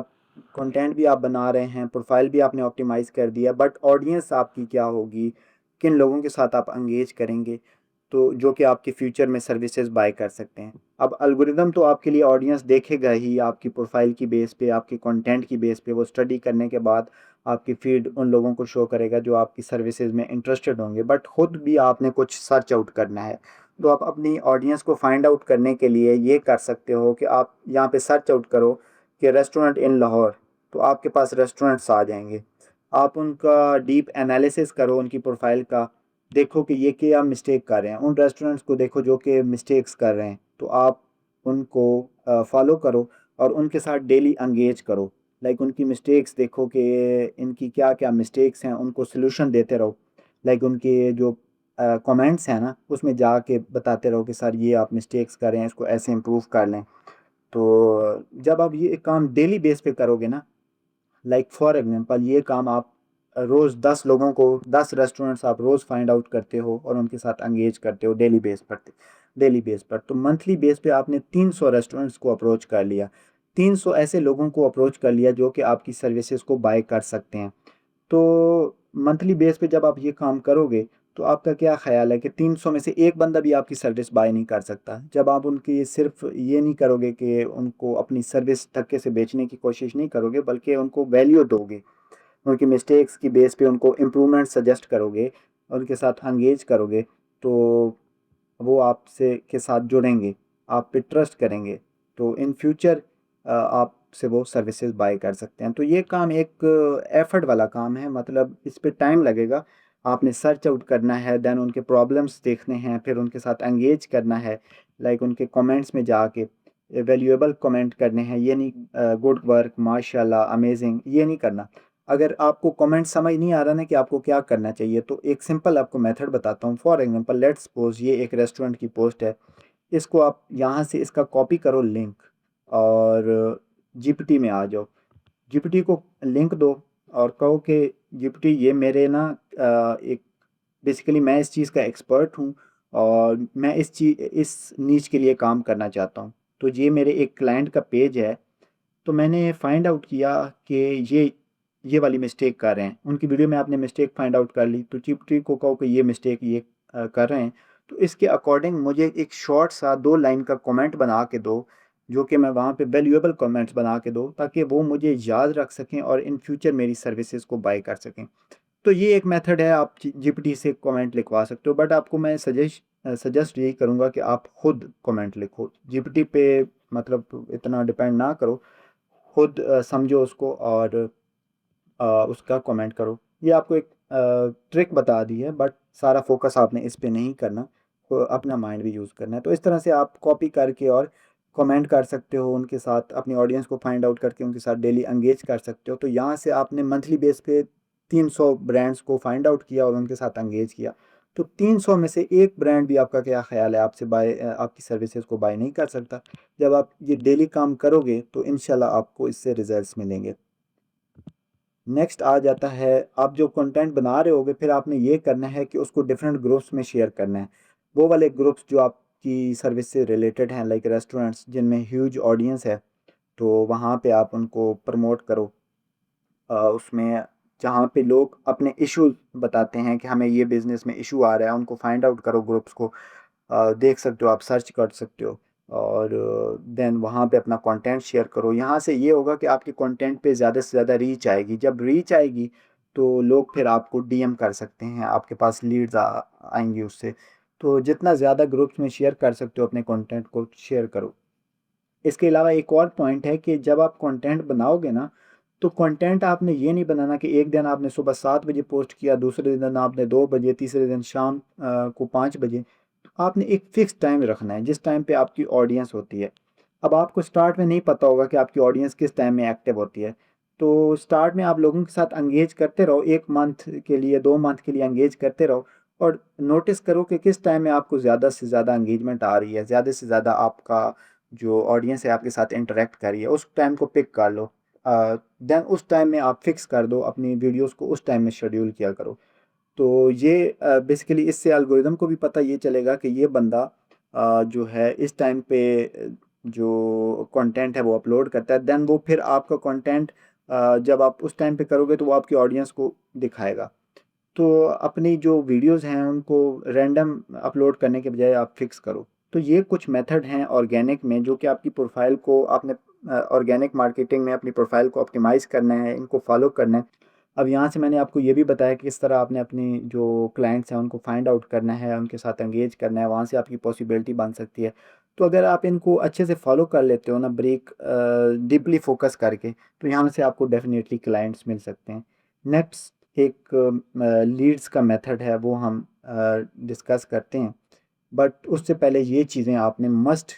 Speaker 1: कंटेंट भी आप बना रहे हैं, प्रोफाइल भी आपने ऑप्टिमाइज़ कर दिया, बट ऑडियंस आपकी क्या होगी, किन लोगों के साथ आप एंगेज करेंगे, तो जो कि आपके फ्यूचर में सर्विसेज बाय कर सकते हैं। अब एल्गोरिदम तो आपके लिए ऑडियंस देखेगा ही, आपकी प्रोफाइल की बेस पे, आपके कंटेंट की बेस पे। वो स्टडी करने के बाद आपकी फीड उन लोगों को शो करेगा जो आपकी सर्विसेज में इंटरेस्टेड होंगे, बट खुद भी आपने कुछ सर्च आउट करना है। तो आप अपनी ऑडियंस को फाइंड आउट करने के लिए ये कर सकते हो कि आप यहाँ पे सर्च आउट करो कि रेस्टोरेंट इन लाहौर, तो आपके पास रेस्टोरेंट्स आ जाएंगे। आप उनका डीप एनालिसिस करो, उनकी प्रोफाइल का। देखो कि ये क्या मिस्टेक कर रहे हैं, उन रेस्टोरेंट्स को देखो जो कि मिस्टेक्स कर रहे हैं, तो आप उनको फॉलो करो और उनके साथ डेली एंगेज करो। लाइक उनकी मिस्टेक्स देखो कि इनकी क्या क्या मिस्टेक्स हैं, उनको सोल्यूशन देते रहो। लाइक उनके जो कमेंट्स हैं ना, उसमें जाके बताते रहो कि सर ये आप मिस्टेक्स कर रहे हैं, इसको ऐसे इम्प्रूव कर लें। तो जब आप ये काम डेली बेस पे करोगे ना, लाइक फॉर एग्जांपल ये काम आप रोज़ 10 लोगों को, 10 रेस्टोरेंट्स आप रोज़ फाइंड आउट करते हो और उनके साथ एंगेज करते हो डेली बेस पर, तो मंथली बेस पे आपने 300 रेस्टोरेंट्स को अप्रोच कर लिया। 300 ऐसे लोगों को अप्रोच कर लिया जो कि आपकी सर्विसेज को बाय कर सकते हैं। तो मंथली बेस पे जब आप ये काम करोगे, तो आपका क्या ख्याल है कि 300 में से एक बंदा भी आपकी सर्विस बाय नहीं कर सकता। जब आप उनकी सिर्फ ये नहीं करोगे कि उनको अपनी सर्विस धक्के से बेचने की कोशिश नहीं करोगे, बल्कि उनको वैल्यू दोगे, उनकी मिस्टेक्स की बेस पे उनको इम्प्रूवमेंट सजेस्ट करोगे, उनके साथ एंगेज करोगे, तो वो आपसे के साथ जुड़ेंगे, आप पे ट्रस्ट करेंगे। तो इन फ्यूचर आपसे वो सर्विसेज बाय कर सकते हैं। तो ये काम एक एफर्ट वाला काम है, मतलब इस पे टाइम लगेगा। आपने सर्च आउट करना है, देन उनके प्रॉब्लम्स देखने हैं, फिर उनके साथ एंगेज करना है। लाइक उनके कमेंट्स में जाके वैल्यूएबल कमेंट करने हैं। ये नहीं गुड वर्क, माशाल्लाह, अमेजिंग, ये नहीं करना। अगर आपको कमेंट समझ नहीं आ रहा ना कि आपको क्या करना चाहिए, तो एक सिंपल आपको मेथड बताता हूँ। फॉर एग्जांपल लेट्स सपोज ये एक रेस्टोरेंट की पोस्ट है। इसको आप यहाँ से इसका कॉपी करो लिंक, और जीपीटी में आ जाओ। जीपीटी को लिंक दो और कहो कि जीपीटी ये मेरे ना एक बेसिकली मैं इस चीज़ का एक्सपर्ट हूँ, और मैं इस नीच के लिए काम करना चाहता हूँ। तो ये मेरे एक क्लाइंट का पेज है। तो मैंने फाइंड आउट किया कि ये वाली मिस्टेक कर रहे हैं। उनकी वीडियो में आपने मिस्टेक फाइंड आउट कर ली, तो जीपीटी को कहो कि ये मिस्टेक ये कर रहे हैं। तो इसके अकॉर्डिंग मुझे एक शॉर्ट सा 2 लाइन का कमेंट बना के दो, जो कि मैं वहाँ पे वैल्यूएबल कमेंट्स बना के दो, ताकि वो मुझे याद रख सकें और इन फ्यूचर मेरी सर्विसेज को बाय कर सकें। तो ये एक मेथड है, आप जीपीटी से कमेंट लिखवा सकते हो, बट आपको मैं सजेस्ट यही करूँगा कि आप खुद कमेंट लिखो। जीपीटी पे मतलब इतना डिपेंड ना करो, खुद समझो उसको, और उसका कमेंट करो। ये आपको एक ट्रिक बता दी है, बट सारा फोकस आपने इस पे नहीं करना, तो अपना माइंड भी यूज़ करना है। तो इस तरह से आप कॉपी करके और कमेंट कर सकते हो उनके साथ, अपनी ऑडियंस को फाइंड आउट करके उनके साथ डेली एंगेज कर सकते हो। तो यहाँ से आपने मंथली बेस पे 300 ब्रांड्स को फाइंड आउट किया और उनके साथ एंगेज किया। तो 300 में से एक ब्रांड भी, आपका क्या ख्याल है, आपकी सर्विसेज को बाय नहीं कर सकता। जब आप ये डेली काम करोगे तो इंशाल्लाह आपको इससे रिजल्ट्स मिलेंगे। नेक्स्ट आ जाता है, आप जो कंटेंट बना रहे होगे फिर आपने ये करना है कि उसको डिफरेंट ग्रुप्स में शेयर करना है। वो वाले ग्रुप्स जो आपकी सर्विस से रिलेटेड हैं, लाइक रेस्टोरेंट्स जिनमें ह्यूज ऑडियंस है, तो वहाँ पे आप उनको प्रमोट करो। उसमें जहाँ पे लोग अपने इशू बताते हैं कि हमें ये बिज़नेस में इशू आ रहा है, उनको फाइंड आउट करो ग्रुप्स को। देख सकते हो, आप सर्च कर सकते हो, और देन वहाँ पे अपना कंटेंट शेयर करो। यहाँ से ये होगा कि आपके कंटेंट पे ज़्यादा से ज़्यादा रीच आएगी। जब रीच आएगी तो लोग फिर आपको डीएम कर सकते हैं, आपके पास लीड्स आएंगी उससे। तो जितना ज़्यादा ग्रुप्स में शेयर कर सकते हो अपने कंटेंट को शेयर करो। इसके अलावा एक और पॉइंट है कि जब आप कंटेंट बनाओगे ना, तो कंटेंट आपने ये नहीं बनाना कि एक दिन आपने सुबह 7 बजे पोस्ट किया, दूसरे दिन आपने 2 बजे, तीसरे दिन शाम को 5 बजे। तो आपने एक फिक्स टाइम रखना है जिस टाइम पे आपकी ऑडियंस होती है। अब आपको स्टार्ट में नहीं पता होगा कि आपकी ऑडियंस किस टाइम में एक्टिव होती है, तो स्टार्ट में आप लोगों के साथ एंगेज करते रहो, 1 मंथ के लिए, 2 मंथ के लिए एंगेज करते रहो, और नोटिस करो कि किस टाइम में आपको ज़्यादा से ज़्यादा एंगेजमेंट आ रही है, ज़्यादा से ज़्यादा आपका जो ऑडियंस है आपके साथ इंटरेक्ट कर रही है। उस टाइम को पिक कर लो, देन उस टाइम में आप फिक्स कर दो, अपनी वीडियोस को उस टाइम में शेड्यूल किया करो। तो ये बेसिकली इससे एल्गोरिदम को भी पता ये चलेगा कि ये बंदा जो है इस टाइम पे जो कंटेंट है वो अपलोड करता है। देन वो फिर आपका कंटेंट जब आप उस टाइम पे करोगे तो वो आपकी ऑडियंस को दिखाएगा। तो अपनी जो वीडियोस हैं उनको रैंडम अपलोड करने के बजाय आप फिक्स करो। तो ये कुछ मेथड हैं ऑर्गेनिक में, जो कि आपकी प्रोफाइल को आपने ऑर्गेनिक मार्केटिंग में अपनी प्रोफाइल को ऑप्टिमाइज़ करना है, इनको फॉलो करना है। अब यहाँ से मैंने आपको ये भी बताया कि किस तरह आपने अपनी जो क्लाइंट्स हैं उनको फाइंड आउट करना है, उनके साथ एंगेज करना है, वहाँ से आपकी पॉसिबिलिटी बन सकती है। तो अगर आप इनको अच्छे से फॉलो कर लेते हो ना, ब्रेक डीपली फोकस करके, तो यहाँ से आपको डेफिनेटली क्लाइंट्स मिल सकते हैं। नेक्स्ट एक लीड्स का मेथड है, वो हम डिस्कस करते हैं। बट उससे पहले ये चीज़ें आपने मस्ट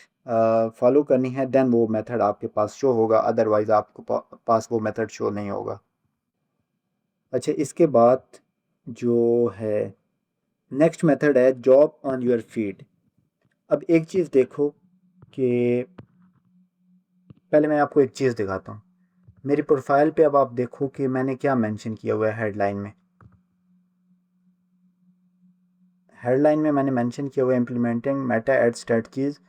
Speaker 1: फॉलो करनी है, देन वो मेथड आपके पास शो होगा, अदरवाइज़ आपको पास वो मेथड शो नहीं होगा। अच्छा, इसके बाद जो है नेक्स्ट मेथड है जॉब ऑन योर फीड। अब एक चीज़ देखो कि पहले मैं आपको एक चीज़ दिखाता हूँ। मेरी प्रोफाइल पे अब आप देखो कि मैंने क्या मेंशन किया हुआ है हेडलाइन में। हेडलाइन में मैंने मेंशन किया हुआ है implementing meta ad strategies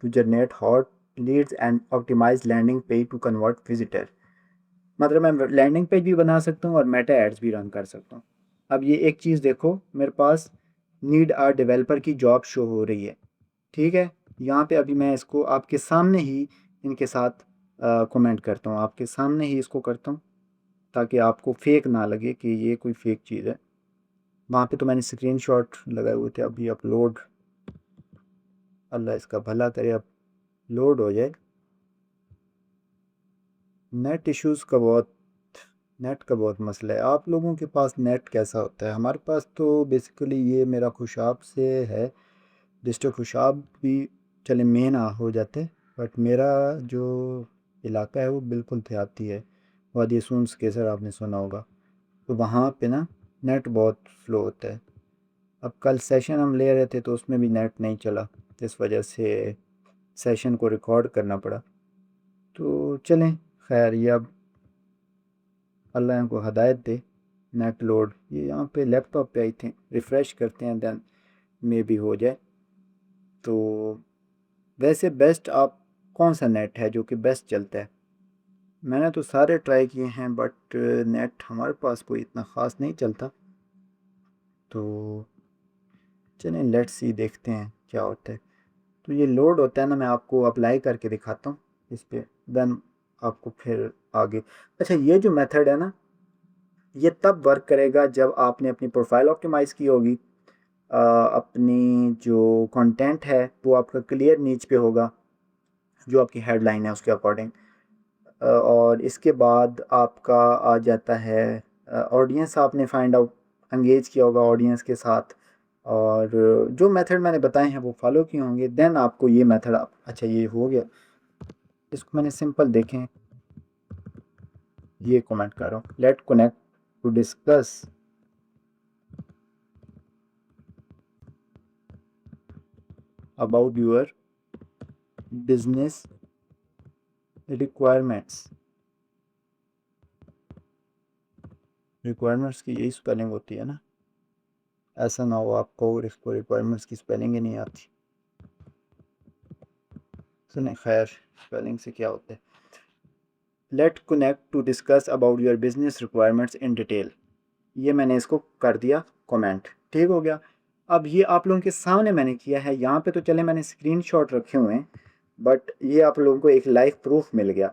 Speaker 1: to generate hot leads and optimize landing page to convert visitor. मतलब मैं लैंडिंग पेज भी बना सकता हूँ और मेटा एड्स भी रन कर सकता हूँ। अब ये एक चीज़ देखो, मेरे पास नीड आ डेवलपर की जॉब शो हो रही है। ठीक है, यहाँ पे अभी मैं इसको आपके सामने ही इनके साथ कमेंट करता हूँ, आपके सामने ही इसको करता हूँ, ताकि आपको फेक ना लगे कि ये कोई फेक चीज़ है। वहाँ पे तो मैंने स्क्रीनशॉट लगाए हुए थे, अभी अपलोड, अल्लाह इसका भला करे, अब लोड हो जाए। नेट इश्यूज़ का बहुत नेट का बहुत मसला है। आप लोगों के पास नेट कैसा होता है? हमारे पास तो बेसिकली ये मेरा खुशाब से है, डिस्ट्रिक्ट खुशाब भी चले मेन हो जाते, बट मेरा जो इलाका है वो बिल्कुल देहाती है। वादी सूंस केसर आपने सुना होगा, तो वहाँ पे ना नेट बहुत स्लो होता है। अब कल सेशन हम ले रहे थे तो उसमें भी नेट नहीं चला, इस वजह से सेशन को रिकॉर्ड करना पड़ा। तो चलें, खैर ये अब अल्लाह इनको हदायत दे। नेट लोड ये यहाँ पे लैपटॉप पे आई थी, रिफ़्रेश करते हैं, देन मे भी हो जाए। तो वैसे बेस्ट आप कौन सा नेट है जो कि बेस्ट चलता है? मैंने तो सारे ट्राई किए हैं, बट नेट हमारे पास कोई इतना ख़ास नहीं चलता। तो चलें, लेट्स सी, देखते हैं क्या होता है। तो ये लोड होता है ना, मैं आपको अप्लाई करके दिखाता हूँ इस पे, देन आपको फिर आगे। अच्छा, ये जो मेथड है ना, ये तब वर्क करेगा जब आपने अपनी प्रोफाइल ऑप्टिमाइज़ की होगी, अपनी जो कंटेंट है वो आपका क्लियर नीच पे होगा, जो आपकी हेडलाइन है उसके अकॉर्डिंग। और इसके बाद आपका आ जाता है ऑडियंस, आपने फाइंड आउट एंगेज किया होगा ऑडियंस के साथ, और जो मेथड मैंने बताए हैं वो फॉलो किए होंगे, देन आपको ये मेथड आप, अच्छा ये हो गया। इसको मैंने सिंपल देखें, ये कमेंट कर रहा हूँ, let connect to discuss about your business requirements. Requirements की यही स्पेलिंग होती है ना, ऐसा ना हो आपको रिक्वायरमेंट्स की स्पेलिंग ही नहीं आती। सुने खैर, स्पेलिंग से क्या होता है। Let connect to discuss about your business requirements in detail. ये मैंने इसको कर दिया कमेंट, ठीक हो गया। अब ये आप लोगों के सामने मैंने किया है, यहाँ पे तो चले मैंने स्क्रीनशॉट रखे हुए हैं, बट ये आप लोगों को एक लाइव प्रूफ मिल गया।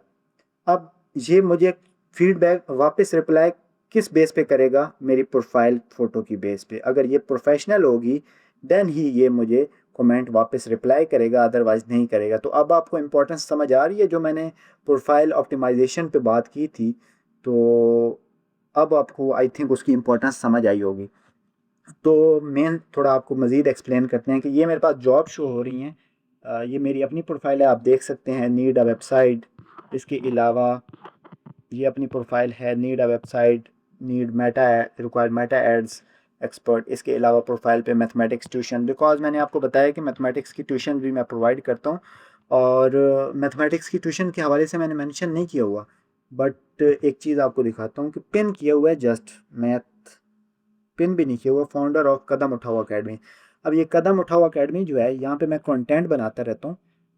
Speaker 1: अब ये मुझे फीडबैक वापस रिप्लाई किस बेस पे करेगा, मेरी प्रोफाइल फ़ोटो की बेस पे। अगर ये प्रोफेशनल होगी देन ही ये मुझे कमेंट वापस रिप्लाई करेगा, अदरवाइज़ नहीं करेगा। तो अब आपको इम्पोर्टेंस समझ आ रही है जो मैंने प्रोफाइल ऑप्टिमाइजेशन पे बात की थी, तो अब आपको आई थिंक उसकी इम्पोर्टेंस समझ आई होगी। तो मेन थोड़ा आपको मज़ीद एक्सप्लेन करते हैं कि ये मेरे पास जॉब शो हो रही हैं। ये मेरी अपनी प्रोफाइल है, आप देख सकते हैं, नीड अ वेबसाइट। इसके अलावा ये अपनी प्रोफाइल है, need a website, need meta, required meta ads expert. इसके अलावा प्रोफाइल पे मैथमेटिक्स ट्यूशन, बिकॉज मैंने आपको बताया कि मैथमेटिक्स की ट्यूशन भी मैं प्रोवाइड करता हूँ। और मैथमेटिक्स की ट्यूशन के हवाले से मैंने मेंशन नहीं किया हुआ, बट एक चीज़ आपको दिखाता हूँ कि पिन किया हुआ है, जस्ट मैथ पिन भी नहीं किया हुआ, फाउंडर ऑफ कदम उठाओ अकेडमी। अब ये कदम उठाओ अकेडमी जो है, यहाँ पे मैं कंटेंट बनाता रहता हूँ।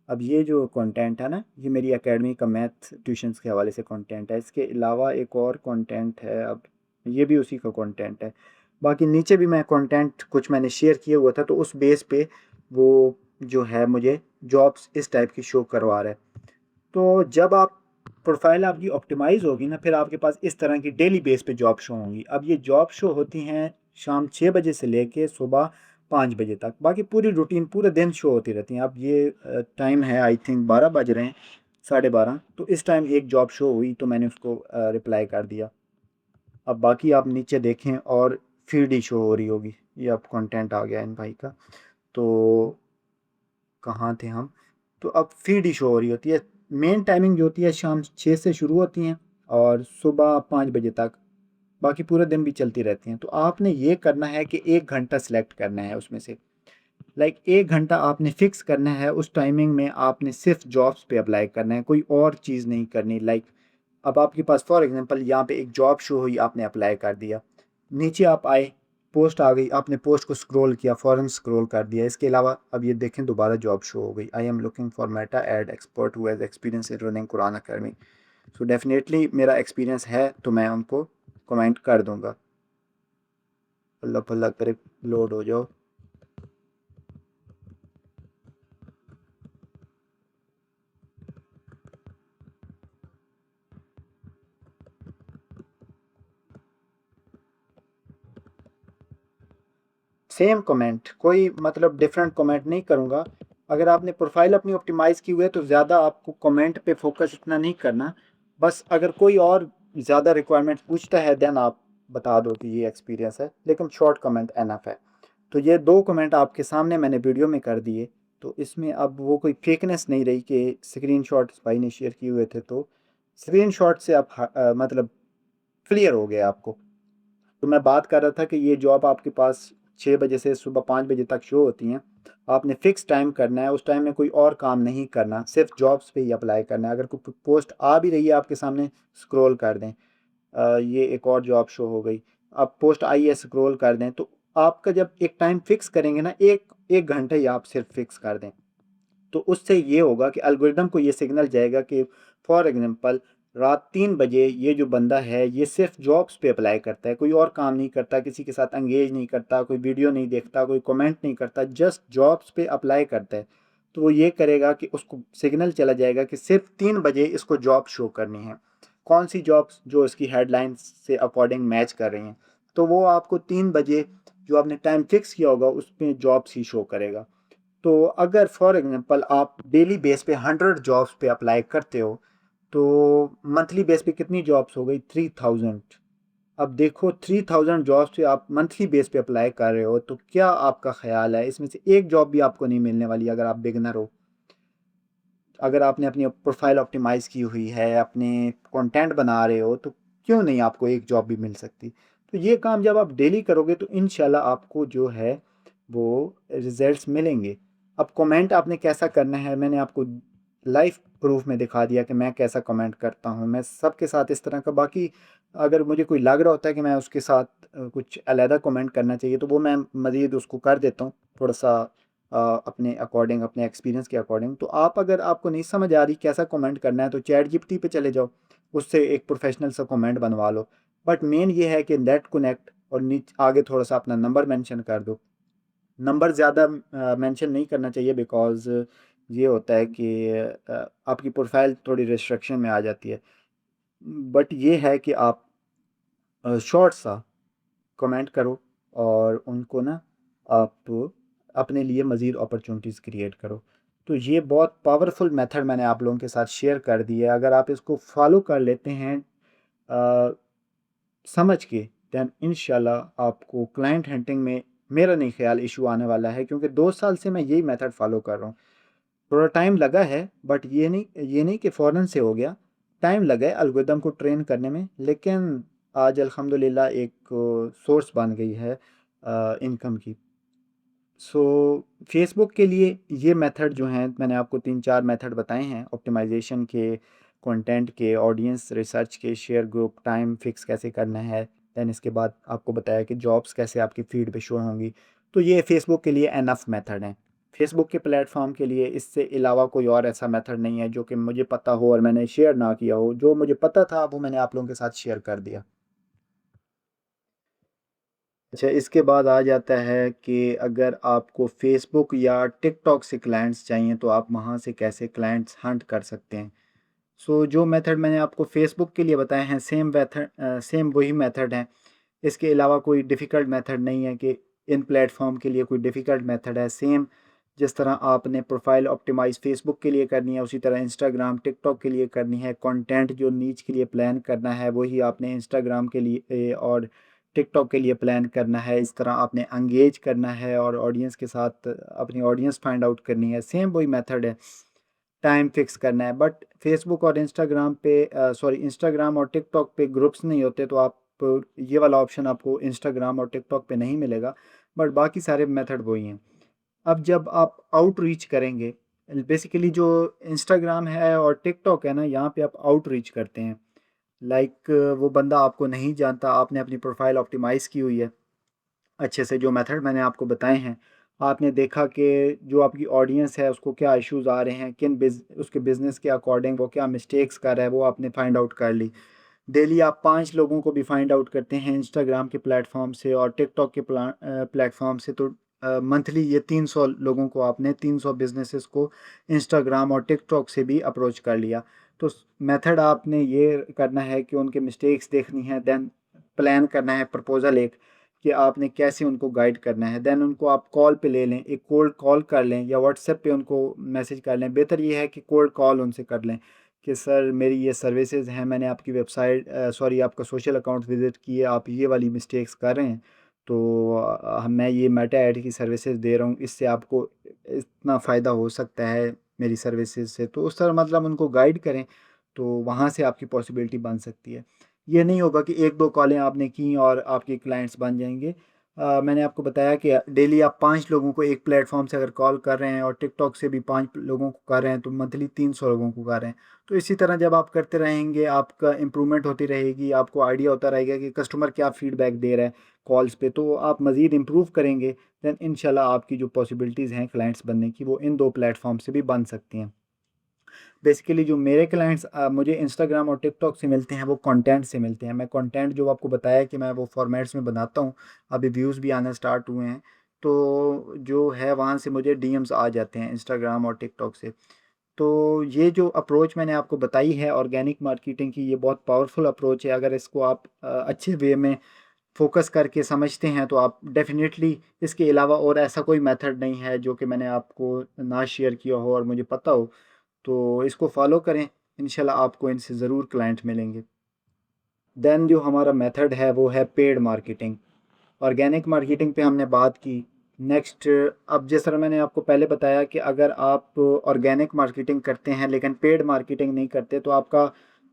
Speaker 1: अब ये जो कंटेंट है ना, ये मेरी एकेडमी का मैथ ट्यूशन्स के हवाले से कंटेंट है। इसके अलावा एक और कंटेंट है, अब ये भी उसी का कंटेंट है। बाकी नीचे भी मैं कंटेंट कुछ मैंने शेयर किया हुआ था, तो उस बेस पे वो जो है मुझे जॉब्स इस टाइप की शो करवा रहा है। तो जब आप प्रोफाइल आपकी ऑप्टिमाइज़ होगी ना, फिर आपके पास इस तरह की डेली बेस पे जॉब शो होंगी। अब ये जॉब शो होती हैं शाम 6 बजे से लेके सुबह 5 बजे तक। बाकी पूरी रूटीन पूरे दिन शो होती रहती हैं। अब ये टाइम है आई थिंक 12 बज रहे हैं, 12:30। तो इस टाइम एक जॉब शो हुई तो मैंने उसको रिप्लाई कर दिया। अब बाकी आप नीचे देखें और फीड ही शो हो रही होगी। ये अब कंटेंट आ गया इन भाई का। तो कहाँ थे हम। तो अब फीड ही शो हो रही होती है। मेन टाइमिंग जो होती है शाम 6 से शुरू होती हैं और सुबह 5 बजे तक। बाकी पूरे दिन भी चलती रहती हैं। तो आपने ये करना है कि 1 घंटा सेलेक्ट करना है उसमें से। लाइक 1 घंटा आपने फिक्स करना है, उस टाइमिंग में आपने सिर्फ जॉब्स पे अप्लाई करना है, कोई और चीज़ नहीं करनी। लाइक अब आपके पास फॉर एग्जांपल यहाँ पे एक जॉब शो हुई, आपने अप्लाई कर दिया, नीचे आप आए, पोस्ट आ गई, आपने पोस्ट को स्क्रॉल किया, फ़ौरन स्क्रॉल कर दिया। इसके अलावा अब ये देखें दोबारा जॉब शो हो गई, I am looking for meta ad expert who has experience in running Quran academy. So definitely मेरा एक्सपीरियंस है तो मैं उनको कमेंट कर दूंगा। अल्लाह पल्ला करे लोड हो जाओ। सेम कमेंट, कोई मतलब डिफरेंट कमेंट नहीं करूँगा। अगर आपने प्रोफाइल अपनी ऑप्टिमाइज़ की हुई है तो ज़्यादा आपको कमेंट पे फोकस इतना नहीं करना। बस अगर कोई और ज़्यादा रिक्वायरमेंट पूछता है देन आप बता दो कि ये एक्सपीरियंस है, लेकिन शॉर्ट कमेंट एनफ है। तो ये दो कमेंट आपके सामने मैंने वीडियो में कर दिए। तो इसमें अब वो कोई फेकनेस नहीं रही कि स्क्रीनशॉट भाई ने शेयर किए हुए थे, तो स्क्रीनशॉट से आप मतलब क्लियर हो गया आपको। तो मैं बात कर रहा था कि ये जॉब आपके पास 6 बजे से सुबह 5 बजे तक शो होती हैं। आपने फ़िक्स टाइम करना है, उस टाइम में कोई और काम नहीं करना, सिर्फ जॉब्स पे ही अप्लाई करना है। अगर कोई पोस्ट आ भी रही है आपके सामने, स्क्रॉल कर दें। ये एक और जॉब शो हो गई, अब पोस्ट आई है, स्क्रॉल कर दें। तो आपका जब एक टाइम फिक्स करेंगे ना, एक एक घंटे ही आप सिर्फ फिक्स कर दें, तो उससे ये होगा कि एल्गोरिदम को ये सिग्नल जाएगा कि फॉर एग्जांपल रात 3 बजे ये जो बंदा है ये सिर्फ जॉब्स पे अप्लाई करता है, कोई और काम नहीं करता, किसी के साथ एंगेज नहीं करता, कोई वीडियो नहीं देखता, कोई कमेंट नहीं करता, जस्ट जॉब्स पे अप्लाई करता है। तो वो ये करेगा कि उसको सिग्नल चला जाएगा कि सिर्फ 3 बजे इसको जॉब शो करनी है, कौन सी जॉब्स जो इसकी हेडलाइन से अकॉर्डिंग मैच कर रही हैं। तो वो आपको 3 बजे जो आपने टाइम फिक्स किया होगा उस पर जॉब्स ही शो करेगा। तो अगर फॉर एग्जांपल आप डेली बेस पे 100 जॉब्स पे अप्लाई करते हो, तो मंथली बेस पे कितनी जॉब्स हो गई, 3000। अब देखो 3000 जॉब्स पे आप मंथली बेस पे अप्लाई कर रहे हो, तो क्या आपका ख्याल है इसमें से एक जॉब भी आपको नहीं मिलने वाली अगर आप बिगनर हो। अगर आपने अपनी प्रोफाइल ऑप्टिमाइज़ की हुई है, अपने कंटेंट बना रहे हो, तो क्यों नहीं आपको एक जॉब भी मिल सकती। तो ये काम जब आप डेली करोगे तो इंशाल्लाह आपको जो है वो रिजल्ट्स मिलेंगे। अब कमेंट आपने कैसा करना है मैंने आपको लाइव प्रूफ में दिखा दिया कि मैं कैसा कमेंट करता हूँ। मैं सबके साथ इस तरह का, बाकी अगर मुझे कोई लग रहा होता है कि मैं उसके साथ कुछ अलहदा कमेंट करना चाहिए तो वो मैं मज़ीद उसको कर देता हूँ, थोड़ा सा अपने अकॉर्डिंग, अपने एक्सपीरियंस के अकॉर्डिंग। तो आप, अगर आपको नहीं समझ आ रही कैसा कमेंट करना है, तो चैट जीपीटी पे चले जाओ, उससे एक प्रोफेशनल सा कमेंट बनवा लो। बट मेन ये है कि लेट कनेक्ट, और नीचे आगे थोड़ा सा अपना नंबर मेंशन कर दो। नंबर ज़्यादा मेंशन नहीं करना चाहिए, बिकॉज़ ये होता है कि आपकी प्रोफाइल थोड़ी रिस्ट्रिक्शन में आ जाती है। बट ये है कि आप शॉर्ट सा कमेंट करो, और उनको ना आप अपने लिए मज़ीद अपॉर्चुनिटीज़ क्रिएट करो। तो ये बहुत पावरफुल मेथड मैंने आप लोगों के साथ शेयर कर दी है। अगर आप इसको फॉलो कर लेते हैं अ, समझ के, देन इंशाल्लाह आपको क्लाइंट हंटिंग में, मेरा नहीं ख्याल इशू आने वाला है, क्योंकि 2 साल से मैं यही मेथड फॉलो कर रहा हूँ। थोड़ा टाइम लगा है, बट ये नहीं कि फ़ौरन से हो गया। टाइम लगा है एल्गोरिदम को ट्रेन करने में, लेकिन आज अल्हम्दुलिल्लाह एक सोर्स बन गई है इनकम की। सो फेसबुक के लिए ये मेथड जो हैं, मैंने आपको 3-4 मेथड बताए हैं ऑप्टिमाइजेशन के, कंटेंट के, ऑडियंस रिसर्च के, शेयर ग्रुप, टाइम फिक्स कैसे करना है। देन इसके बाद आपको बताया कि जॉब्स कैसे आपकी फीड पे शो होंगी। तो ये फेसबुक के लिए एनफ मेथड हैं। फेसबुक के प्लेटफॉर्म के लिए इससे अलावा कोई और ऐसा मेथड नहीं है जो कि मुझे पता हो और मैंने शेयर ना किया हो। जो मुझे पता था वो मैंने आप लोगों के साथ शेयर कर दिया। अच्छा, इसके बाद आ जाता है कि अगर आपको फेसबुक या टिकटॉक से क्लाइंट्स चाहिए तो आप वहाँ से कैसे क्लाइंट्स हंट कर सकते हैं। सो जो मेथड मैंने आपको फेसबुक के लिए बताए हैं, सेम वही मेथड हैं। इसके अलावा कोई डिफ़िकल्ट मेथड नहीं है कि इन प्लेटफॉर्म के लिए कोई डिफ़िकल्ट मेथड है। सेम जिस तरह आपने प्रोफाइल ऑप्टिमाइज़ फेसबुक के लिए करनी है, उसी तरह इंस्टाग्राम, टिकटॉक के लिए करनी है। कंटेंट जो नीच के लिए प्लान करना है, वही आपने इंस्टाग्राम के लिए और टिकटॉक के लिए प्लान करना है। इस तरह आपने एंगेज करना है और ऑडियंस के साथ अपनी ऑडियंस फाइंड आउट करनी है। सेम वही मेथड है। टाइम फिक्स करना है, बट फेसबुक और इंस्टाग्राम पे, सॉरी, इंस्टाग्राम और टिकटॉक पे ग्रुप्स नहीं होते, तो आप ये वाला ऑप्शन आपको इंस्टाग्राम और टिकटॉक पे नहीं मिलेगा। बट बाकी सारे मेथड वही हैं। अब जब आप आउटरीच करेंगे, बेसिकली जो इंस्टाग्राम है और टिकटॉक है ना, यहाँ पे आप आउटरीच करते हैं। लाइक वो बंदा आपको नहीं जानता, आपने अपनी प्रोफाइल ऑप्टिमाइज़ की हुई है अच्छे से, जो मेथड मैंने आपको बताए हैं। आपने देखा कि जो आपकी ऑडियंस है उसको क्या इश्यूज़ आ रहे हैं, उसके बिज़नेस के अकॉर्डिंग वो क्या मिस्टेक्स कर रहा है, वो आपने फाइंड आउट कर ली। डेली आप 5 लोगों को भी फाइंड आउट करते हैं इंस्टाग्राम के प्लेटफॉर्म से और टिकटॉक के प्लेटफॉर्म से, तो मंथली ये 300 लोगों को, आपने 300 बिजनेसेस को इंस्टाग्राम और टिकटॉक से भी अप्रोच कर लिया। तो मेथड आपने ये करना है कि उनके मिस्टेक्स देखनी है, देन प्लान करना है प्रपोजल एक, कि आपने कैसे उनको गाइड करना है। देन उनको आप कॉल पे ले लें, एक कोल्ड कॉल कर लें या व्हाट्सएप पे उनको मैसेज कर लें। बेहतर ये है कि कोल्ड कॉल उनसे कर लें कि सर मेरी ये सर्विसेज हैं, मैंने आपकी वेबसाइट, सॉरी, आपका सोशल अकाउंट विज़िट किए, आप ये वाली मिस्टेक्स कर रहे हैं। तो मैं ये मेटा ऐड की सर्विसेज दे रहा हूँ, इससे आपको इतना फ़ायदा हो सकता है मेरी सर्विसेज से। तो उस तरह मतलब उनको गाइड करें, तो वहाँ से आपकी पॉसिबिलिटी बन सकती है। ये नहीं होगा कि 1-2 कॉलें आपने की और आपके क्लाइंट्स बन जाएंगे। मैंने आपको बताया कि डेली आप 5 लोगों को एक प्लेटफॉर्म से अगर कॉल कर रहे हैं और टिकटॉक से भी 5 लोगों को कर रहे हैं, तो मंथली 300 लोगों को कर रहे हैं। तो इसी तरह जब आप करते रहेंगे, आपका इम्प्रूवमेंट होती रहेगी, आपको आइडिया होता रहेगा कि कस्टमर क्या फीडबैक दे रहा है कॉल्स पे, तो आप मज़ीद इम्प्रूव करेंगे। देन इंशाल्लाह आपकी जो पॉसिबिलिटीज़ हैं क्लाइंट्स बनने की, वो इन 2 प्लेटफॉर्म से भी बन सकती हैं। बेसिकली जो मेरे क्लाइंट्स मुझे इंस्टाग्राम और टिकटॉक से मिलते हैं, वो कंटेंट से मिलते हैं। मैं कंटेंट जो आपको बताया कि मैं वो फॉर्मेट्स में बनाता हूँ, अभी व्यूज़ भी आना स्टार्ट हुए हैं। तो जो है वहाँ से मुझे डीएम्स आ जाते हैं इंस्टाग्राम और टिकटॉक से। तो ये जो अप्रोच मैंने आपको बताई है ऑर्गेनिक मार्केटिंग की, ये बहुत पावरफुल अप्रोच है। अगर इसको आप अच्छे वे में फोकस करके समझते हैं, तो आप डेफिनेटली, इसके अलावा और ऐसा कोई मेथड नहीं है जो कि मैंने आपको ना शेयर किया हो और मुझे पता हो। तो इसको फॉलो करें, इंशाल्लाह आपको इनसे ज़रूर क्लाइंट मिलेंगे। देन जो हमारा मेथड है वो है पेड मार्केटिंग। ऑर्गेनिक मार्केटिंग पे हमने बात की। नेक्स्ट, अब जिस तरह मैंने आपको पहले बताया कि अगर आप ऑर्गेनिक मार्केटिंग करते हैं लेकिन पेड मार्केटिंग नहीं करते, तो आपका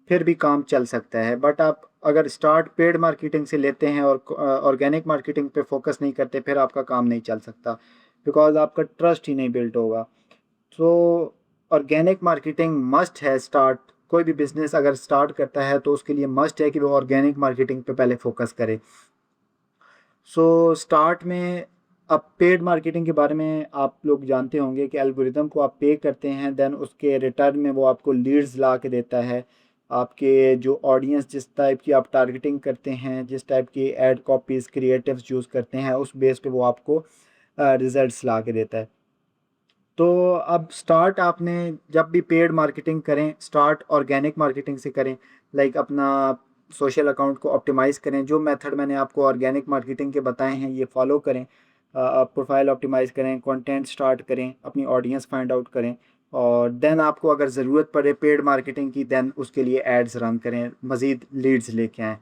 Speaker 1: फिर भी काम चल सकता है। बट आप अगर स्टार्ट पेड मार्केटिंग से लेते हैं और ऑर्गेनिक मार्केटिंग पे फोकस नहीं करते, फिर आपका काम नहीं चल सकता, बिकॉज आपका ट्रस्ट ही नहीं बिल्ड होगा। सो ऑर्गेनिक मार्केटिंग मस्ट है स्टार्ट कोई भी बिजनेस अगर स्टार्ट करता है तो उसके लिए मस्ट है कि वो ऑर्गेनिक मार्केटिंग पे पहले फोकस करे। सो स्टार्ट में, अब पेड मार्केटिंग के बारे में आप लोग जानते होंगे कि एल्गोरिदम को आप पे करते हैं, देन उसके रिटर्न में वो आपको लीड्स ला के देता है। आपके जो ऑडियंस, जिस टाइप की आप टारगेटिंग करते हैं, जिस टाइप की एड कॉपीज़ क्रिएटिव्स यूज़ करते हैं, उस बेस पे वो आपको रिजल्ट्स ला के देता है। तो अब स्टार्ट आपने जब भी पेड मार्केटिंग करें, स्टार्ट ऑर्गेनिक मार्केटिंग से करें। लाइक अपना सोशल अकाउंट को ऑप्टिमाइज़ करें। जो मेथड मैंने आपको ऑर्गेनिक मार्केटिंग के बताए हैं ये फॉलो करें। प्रोफाइल ऑप्टिमाइज़ करें, कंटेंट स्टार्ट करें, अपनी ऑडियंस फाइंड आउट करें, और देन आपको अगर ज़रूरत पड़े पेड मार्केटिंग की, देन उसके लिए एड्स रन करें, मज़ीद लीड्स लेके आएँ।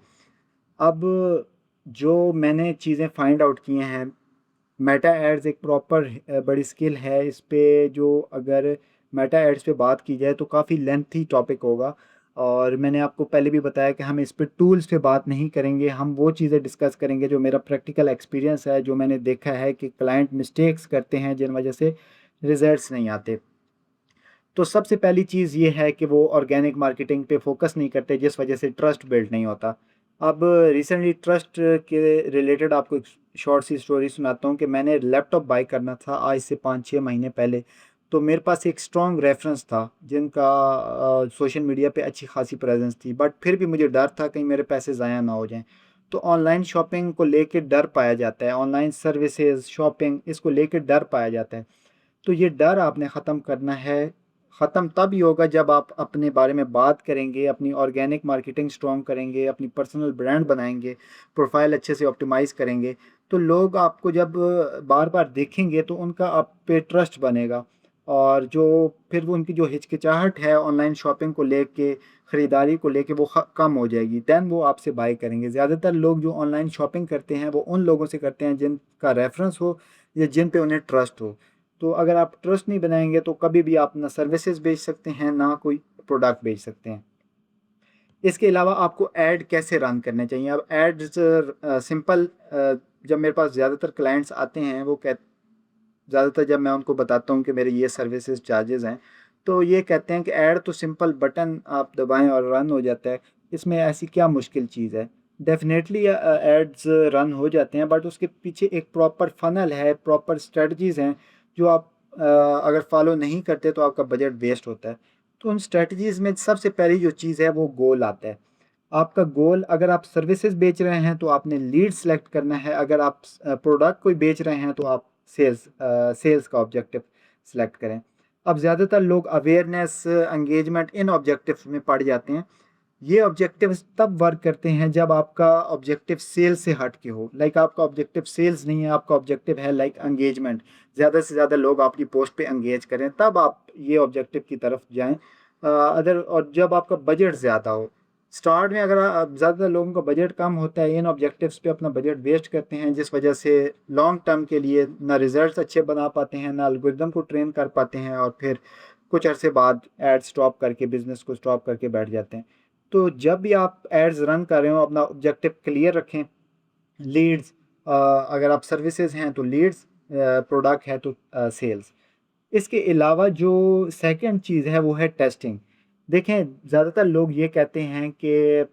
Speaker 1: अब जो मैंने चीज़ें फाइंड आउट किए हैं, मेटा एड्स एक प्रॉपर बड़ी स्किल है। इस पे जो अगर मेटा एड्स पे बात की जाए तो काफ़ी लेंथी टॉपिक होगा, और मैंने आपको पहले भी बताया कि हम इस पे टूल्स पे बात नहीं करेंगे। हम वो चीज़ें डिस्कस करेंगे जो मेरा प्रैक्टिकल एक्सपीरियंस है, जो मैंने देखा है कि क्लाइंट मिस्टेक्स करते हैं जिन वजह से रिजल्ट्स नहीं आते। तो सबसे पहली चीज़ ये है कि वो ऑर्गेनिक मार्केटिंग पे फोकस नहीं करते, जिस वजह से ट्रस्ट बिल्ड नहीं होता। अब रिसेंटली ट्रस्ट के रिलेटेड आपको एक शॉर्ट सी स्टोरी सुनाता हूँ कि मैंने लैपटॉप बाय करना था आज से 5-6 महीने पहले। तो मेरे पास एक स्ट्रॉन्ग रेफरेंस था जिनका सोशल मीडिया पे अच्छी खासी प्रेजेंस थी, बट फिर भी मुझे डर था कहीं मेरे पैसे ज़ाया ना हो जाएं। तो ऑनलाइन शॉपिंग को लेके डर पाया जाता है, ऑनलाइन सर्विसेज शॉपिंग इसको लेके डर पाया जाता है। तो ये डर आपने ख़त्म करना है। ख़त्म तब ही होगा जब आप अपने बारे में बात करेंगे, अपनी ऑर्गेनिक मार्केटिंग स्ट्रॉन्ग करेंगे, अपनी पर्सनल ब्रांड बनाएंगे, प्रोफाइल अच्छे से ऑप्टिमाइज़ करेंगे। तो लोग आपको जब बार बार देखेंगे तो उनका आप पे ट्रस्ट बनेगा, और जो फिर वो उनकी जो हिचकिचाहट है ऑनलाइन शॉपिंग को लेके, ख़रीदारी को लेके, वो कम हो जाएगी। दैन वो आपसे बाय करेंगे। ज़्यादातर लोग जो ऑनलाइन शॉपिंग करते हैं वो उन लोगों से करते हैं जिनका रेफरेंस हो या जिन पे उन्हें ट्रस्ट हो। तो अगर आप ट्रस्ट नहीं बनाएंगे तो कभी भी आप ना सर्विसेज बेच सकते हैं ना कोई प्रोडक्ट बेच सकते हैं। इसके अलावा आपको ऐड कैसे रन करने चाहिए। अब एड्स सिंपल, जब मेरे पास ज़्यादातर क्लाइंट्स आते हैं वो कह ज़्यादातर जब मैं उनको बताता हूँ कि मेरे ये सर्विसेज चार्जेस हैं, तो ये कहते हैं कि ऐड तो सिंपल बटन आप दबाएं और रन हो जाता है, इसमें ऐसी क्या मुश्किल चीज़ है। डेफिनेटली एड्स रन हो जाते हैं, बट उसके पीछे एक प्रॉपर फनल है, प्रॉपर स्ट्रेटजीज़ हैं जो आप अगर फॉलो नहीं करते तो आपका बजट वेस्ट होता है। तो उन स्ट्रेटजीज़ में सबसे पहली जो चीज़ है वो गोल आता है। आपका गोल, अगर आप सर्विसेज बेच रहे हैं तो आपने लीड सेलेक्ट करना है, अगर आप प्रोडक्ट कोई बेच रहे हैं तो आप सेल्स का ऑब्जेक्टिव सेलेक्ट करें। अब ज़्यादातर लोग अवेयरनेस, एंगेजमेंट इन ऑब्जेक्टिव्स में पड़ जाते हैं। ये ऑब्जेक्टिव्स तब वर्क करते हैं जब आपका ऑब्जेक्टिव सेल्स से हट के हो। लाइक आपका ऑब्जेक्टिव सेल्स नहीं है, आपका ऑब्जेक्टिव है लाइक एंगेजमेंट, ज़्यादा से ज़्यादा लोग आपकी पोस्ट पे एंगेज करें, तब आप ये ऑब्जेक्टिव की तरफ जाएं। अदर और जब आपका बजट ज़्यादा हो, स्टार्ट में अगर ज़्यादातर लोगों का बजट कम होता है, इन ऑब्जेक्टिव्स पे अपना बजट वेस्ट करते हैं, जिस वजह से लॉन्ग टर्म के लिए ना रिजल्ट्स अच्छे बना पाते हैं, ना एल्गोरिदम को ट्रेन कर पाते हैं, और फिर कुछ अरसे बाद एड स्टॉप करके, बिजनेस को स्टॉप करके बैठ जाते हैं। तो जब भी आप एड्स रन कर रहे हो अपना ऑब्जेक्टिव क्लियर रखें। लीड्स, अगर आप सर्विसेज हैं तो लीड्स, प्रोडक्ट है तो सेल्स। इसके अलावा जो सेकंड चीज़ है वो है टेस्टिंग। देखें, ज़्यादातर लोग ये कहते हैं कि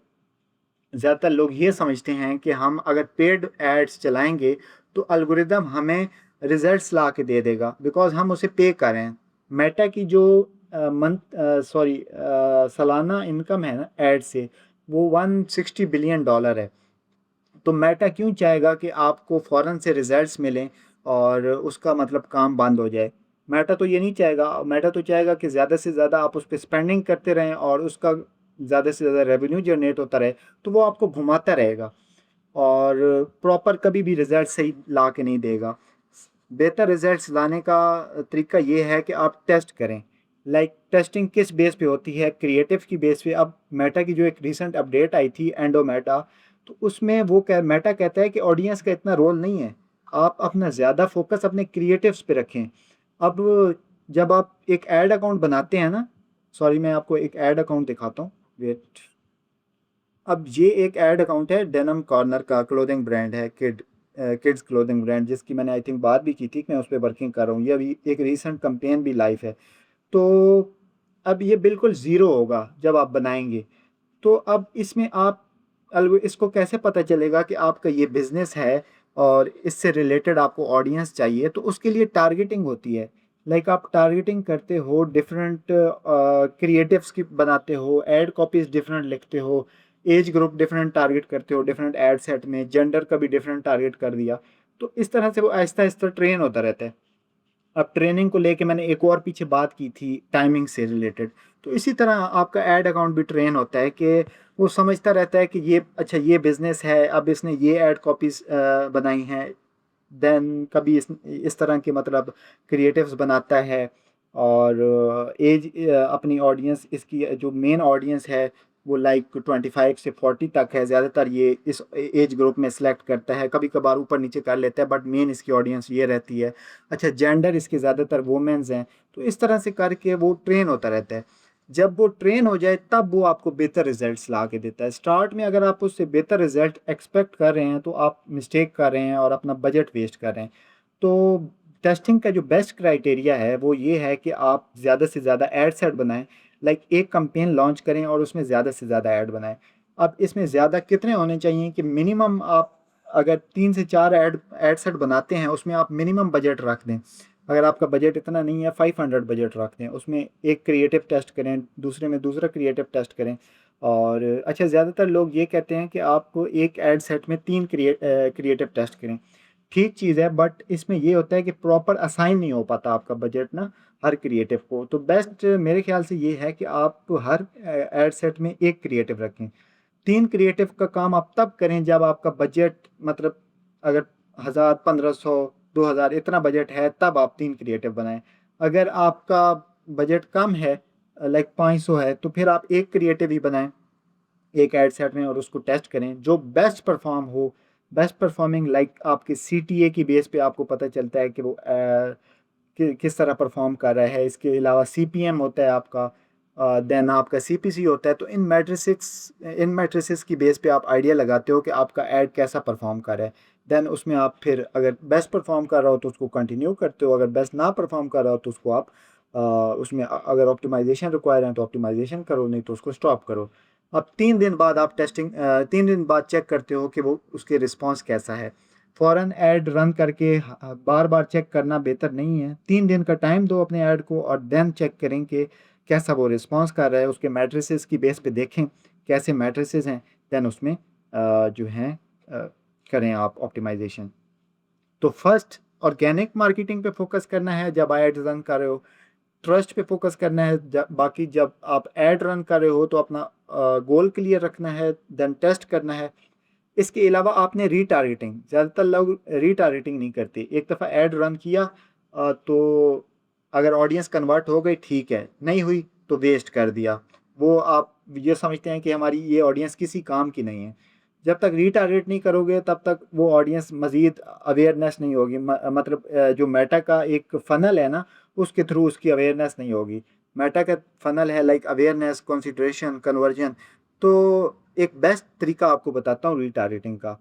Speaker 1: ज़्यादातर लोग ये समझते हैं कि हम अगर पेड एड्स चलाएंगे तो एल्गोरिदम हमें रिजल्ट्स ला के दे देगा, बिकॉज हम उसे पे कर रहे हैं। मेटा की जो सालाना इनकम है ना एड से, वो $160 बिलियन है। तो मेटा क्यों चाहेगा कि आपको फ़ौरन से रिजल्ट्स मिलें और उसका मतलब काम बंद हो जाए। मेटा तो ये नहीं चाहेगा। मेटा तो चाहेगा कि ज़्यादा से ज़्यादा आप उस पर स्पेंडिंग करते रहें और उसका ज़्यादा से ज़्यादा रेवेन्यू जनरेट होता रहे, तो वो आपको घुमाता रहेगा और प्रॉपर कभी भी रिजल्ट सही ला के नहीं देगा। बेहतर रिजल्ट्स लाने का तरीका ये है कि आप टेस्ट करें। लाइक टेस्टिंग किस बेस पे होती है, क्रिएटिव की बेस पे। अब मेटा की जो एक रिसेंट अपडेट आई थी एंडो मेटा, तो उसमें मेटा कहता है कि ऑडियंस का इतना रोल नहीं है, आप अपना ज़्यादा फोकस अपने क्रिएटिव्स पे रखें। अब जब आप एक ऐड अकाउंट बनाते हैं ना, सॉरी मैं आपको एक ऐड अकाउंट दिखाता हूँ, वेट। अब ये एक ऐड अकाउंट है डेनम कॉर्नर का, क्लोथिंग ब्रांड है, किड्स क्लोथिंग ब्रांड, जिसकी मैंने आई थिंक बात भी की थी कि मैं उस पर वर्किंग कर रहा हूँ। ये अभी एक रीसेंट कंपेन भी लाइव है। तो अब ये बिल्कुल ज़ीरो होगा जब आप बनाएंगे। तो अब इसमें आप इसको कैसे पता चलेगा कि आपका ये बिजनेस है और इससे रिलेटेड आपको ऑडियंस चाहिए, तो उसके लिए टारगेटिंग होती है। लाइक आप टारगेटिंग करते हो, डिफरेंट क्रिएटिव्स की बनाते हो, एड कॉपीज डिफरेंट लिखते हो, एज ग्रुप डिफरेंट टारगेट करते हो, डिफरेंट एड सेट में जेंडर का भी डिफरेंट टारगेट कर दिया। तो इस तरह से वो आहिस्ता आहिस्ता ट्रेन होता रहता है। अब ट्रेनिंग को लेके मैंने एक और पीछे बात की थी टाइमिंग से रिलेटेड। तो इसी तरह आपका एड अकाउंट भी ट्रेन होता है कि वो समझता रहता है कि ये अच्छा ये बिजनेस है, अब इसने ये एड कॉपीज बनाई हैं। देन कभी इस तरह के मतलब क्रिएटिव्स बनाता है। और एज अपनी ऑडियंस, इसकी जो मेन ऑडियंस है वो लाइक 25 से 40 तक है, ज़्यादातर ये इस एज ग्रुप में सेलेक्ट करता है, कभी कभार ऊपर नीचे कर लेता है, बट मेन इसकी ऑडियंस ये रहती है। अच्छा, जेंडर इसके ज़्यादातर वुमेन्स हैं। तो इस तरह से करके वो ट्रेन होता रहता है। जब वो ट्रेन हो जाए तब वो आपको बेहतर रिजल्ट्स ला के देता है। स्टार्ट में अगर आप उससे बेहतर रिजल्ट एक्सपेक्ट कर रहे हैं तो आप मिस्टेक कर रहे हैं और अपना बजट वेस्ट कर रहे हैं। तो टेस्टिंग का जो बेस्ट क्राइटेरिया है वो ये है कि आप ज़्यादा से ज़्यादा एड सेट बनाएं। लाइक एक कंपेन लॉन्च करें और उसमें ज़्यादा से ज़्यादा ऐड बनाएं। अब इसमें ज़्यादा कितने होने चाहिए कि मिनिमम आप अगर 3 से 4 ऐड सेट बनाते हैं उसमें आप मिनिमम बजट रख दें। अगर आपका बजट इतना नहीं है, 500 बजट रख दें, उसमें एक क्रिएटिव टेस्ट करें, दूसरे में दूसरा क्रिएटिव टेस्ट करें। और अच्छा, ज़्यादातर लोग ये कहते हैं कि आपको एक ऐड सेट में 3 क्रिएटिव टेस्ट करें। ठीक चीज़ है, बट इसमें ये होता है कि प्रॉपर असाइन नहीं हो पाता आपका बजट ना हर क्रिएटिव को। तो बेस्ट मेरे ख्याल से ये है कि आप हर एड सेट में एक क्रिएटिव रखें। 3 क्रिएटिव का काम आप तब करें जब आपका बजट मतलब अगर 1000, 1500, 2000 इतना बजट है, तब आप 3 क्रिएटिव बनाएं। अगर आपका बजट कम है, लाइक 500 है, तो फिर आप एक क्रिएटिव ही बनाएं एक एड सेट में और उसको टेस्ट करें जो बेस्ट परफॉर्म हो। बेस्ट परफॉर्मिंग लाइक आपके CTA की बेस पे आपको पता चलता है कि वो किस तरह परफॉर्म कर रहा है। इसके अलावा CPM होता है आपका, देन आपका CPC होता है। तो इन मैट्रिसेस की बेस पे आप आइडिया लगाते हो कि आपका ऐड कैसा परफॉर्म कर रहा है। देन उसमें आप फिर अगर बेस्ट परफॉर्म कर रहा हो तो उसको कंटिन्यू करते हो, अगर बेस्ट ना परफॉर्म कर रहा हो तो उसको आप उसमें अगर ऑप्टिमाइजेशन रिक्वायर है तो ऑप्टिमाइजेशन करो, नहीं तो उसको स्टॉप करो। अब 3 दिन बाद आप 3 दिन बाद चेक करते हो कि वो उसके रिस्पॉन्स कैसा है। फ़ौरन ऐड रन करके बार बार चेक करना बेहतर नहीं है। 3 दिन का टाइम दो अपने ऐड को और देन चेक करें कि कैसा वो रिस्पॉन्स कर रहा है। उसके मैट्रिसेस की बेस पे देखें कैसे मैट्रिसेस हैं, देन उसमें जो हैं करें आप ऑप्टिमाइजेशन। तो फर्स्ट ऑर्गेनिक मार्केटिंग पे फोकस करना है जब एड रन कर रहे हो। ट्रस्ट पे फोकस करना है बाकी जब आप एड रन कर रहे हो तो अपना गोल क्लियर रखना है, देन टेस्ट करना है। इसके अलावा आपने रीटारगेटिंग, ज़्यादातर लोग रीटारगेटिंग नहीं करते। एक दफ़ा ऐड रन किया तो अगर ऑडियंस कन्वर्ट हो गई ठीक है, नहीं हुई तो वेस्ट कर दिया। वो आप ये समझते हैं कि हमारी ये ऑडियंस किसी काम की नहीं है। जब तक रीटारगेट नहीं करोगे तब तक वो ऑडियंस मज़ीद अवेयरनेस नहीं होगी। मतलब जो मेटा का एक फ़नल है ना, उसके थ्रू उसकी अवेयरनेस नहीं होगी। मेटा का फ़नल है लाइक अवेयरनेस, कंसिडरेशन, कन्वर्जन। तो एक बेस्ट तरीका आपको बताता हूँ रीटारगेटिंग का।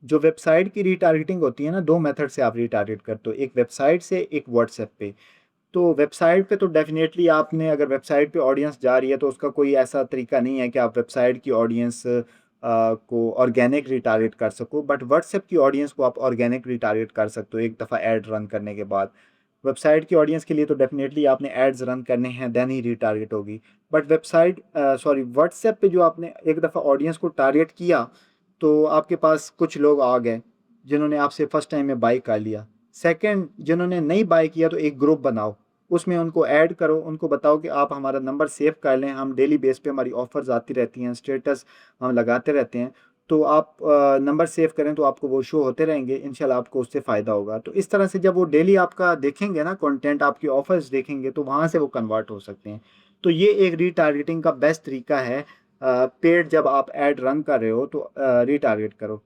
Speaker 1: जो वेबसाइट की रीटारगेटिंग होती है ना, 2 मेथड से आप रीटारगेट करते हो, एक वेबसाइट से, एक व्हाट्सएप पे। तो वेबसाइट पे तो डेफिनेटली आपने अगर वेबसाइट पे ऑडियंस जा रही है तो उसका कोई ऐसा तरीका नहीं है कि आप वेबसाइट की ऑडियंस को ऑर्गेनिक रिटारगेट कर सको, बट व्हाट्सएप की ऑडियंस को आप ऑर्गेनिक रिटारगेट कर सकते हो एक दफ़ा ऐड रन करने के बाद। वेबसाइट की ऑडियंस के लिए तो डेफिनेटली आपने एड्स रन करने हैं, देन ही रिटारगेट होगी। बट व्हाट्सएप पे जो आपने एक दफ़ा ऑडियंस को टारगेट किया तो आपके पास कुछ लोग आ गए जिन्होंने आपसे फर्स्ट टाइम में बाई कर लिया। सेकंड, जिन्होंने नहीं बाई किया तो एक ग्रुप बनाओ, उसमें उनको ऐड करो, उनको बताओ कि आप हमारा नंबर सेव कर लें, हम डेली बेस पे हमारी ऑफर्स आती रहती हैं, स्टेटस हम लगाते रहते हैं। तो आप नंबर सेव करें तो आपको वो शो होते रहेंगे, इंशाल्लाह आपको उससे फ़ायदा होगा। तो इस तरह से जब वो डेली आपका देखेंगे ना कंटेंट, आपकी ऑफर्स देखेंगे तो वहाँ से वो कन्वर्ट हो सकते हैं। तो ये एक रीटारगेटिंग का बेस्ट तरीका है। पेड जब आप ऐड रन कर रहे हो तो रीटारगेट करो।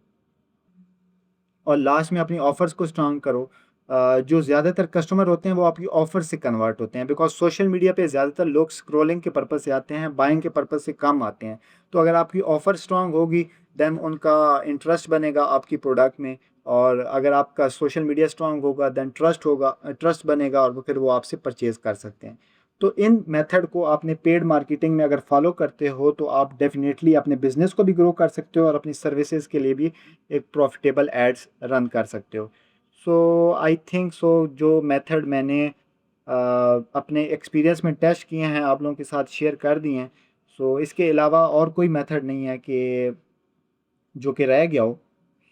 Speaker 1: और लास्ट में अपनी ऑफर्स को स्ट्रांग करो। जो ज़्यादातर कस्टमर होते हैं वो आपकी ऑफर से कन्वर्ट होते हैं, बिकॉज सोशल मीडिया पे ज़्यादातर लोग स्क्रॉलिंग के पर्पज़ से आते हैं, बाइंग के पर्पज़ से कम आते हैं। तो अगर आपकी ऑफ़र स्ट्रांग होगी देन उनका इंटरेस्ट बनेगा आपकी प्रोडक्ट में। और अगर आपका सोशल मीडिया स्ट्रांग होगा देन ट्रस्ट बनेगा और फिर वो आपसे परचेज़ कर सकते हैं। तो इन मेथड को आपने पेड मार्केटिंग में अगर फॉलो करते हो तो आप डेफिनेटली अपने बिजनेस को भी ग्रो कर सकते हो और अपनी सर्विसेज के लिए भी एक प्रॉफिटेबल एड्स रन कर सकते हो। सो आई थिंक सो जो मेथड मैंने अपने एक्सपीरियंस में टेस्ट किए हैं आप लोगों के साथ शेयर कर दिए हैं। सो इसके अलावा और कोई मेथड नहीं है कि जो कि रह गया हो।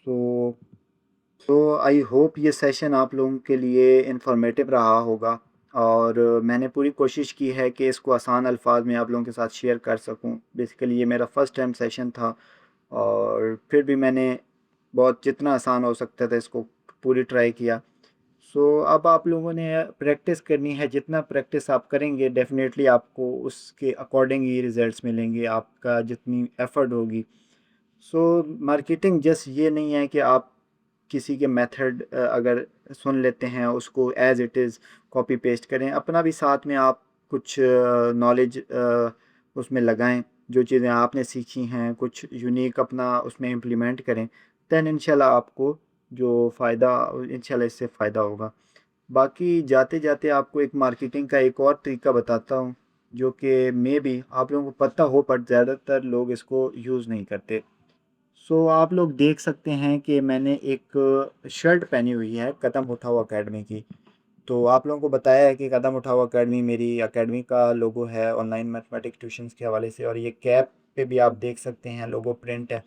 Speaker 1: सो आई होप ये सेशन आप लोगों के लिए इंफॉर्मेटिव रहा होगा और मैंने पूरी कोशिश की है कि इसको आसान अल्फाज में आप लोगों के साथ शेयर कर सकूं। बेसिकली ये मेरा फर्स्ट टाइम सेशन था और फिर भी मैंने बहुत जितना आसान हो सकता था इसको पूरी ट्राई किया। अब आप लोगों ने प्रैक्टिस करनी है, जितना प्रैक्टिस आप करेंगे डेफिनेटली आपको उसके अकॉर्डिंग ही रिजल्ट्स मिलेंगे, आपका जितनी एफर्ट होगी। मार्केटिंग जस्ट ये नहीं है कि आप किसी के मेथड अगर सुन लेते हैं उसको as it is copy paste करें, अपना भी साथ में आप कुछ नॉलेज उसमें लगाएं, जो चीज़ें आपने सीखी हैं कुछ यूनिक अपना उसमें इम्प्लीमेंट करें। दैन इंशाल्लाह आपको जो फ़ायदा इंशाल्लाह इससे फ़ायदा होगा। बाकी जाते जाते आपको एक मार्केटिंग का एक और तरीका बताता हूँ जो कि मे बी आप लोगों को पता हो पर ज़्यादातर लोग इसको यूज़ नहीं करते। आप लोग देख सकते हैं कि मैंने एक शर्ट पहनी हुई है कदम उठाओ अकेडमी की। तो आप लोगों को बताया है कि कदम उठाओ अकेडमी मेरी अकेडमी का लोगो है ऑनलाइन मैथमेटिक्स ट्यूशंस के हवाले से, और ये कैप पे भी आप देख सकते हैं लोगो प्रिंट है।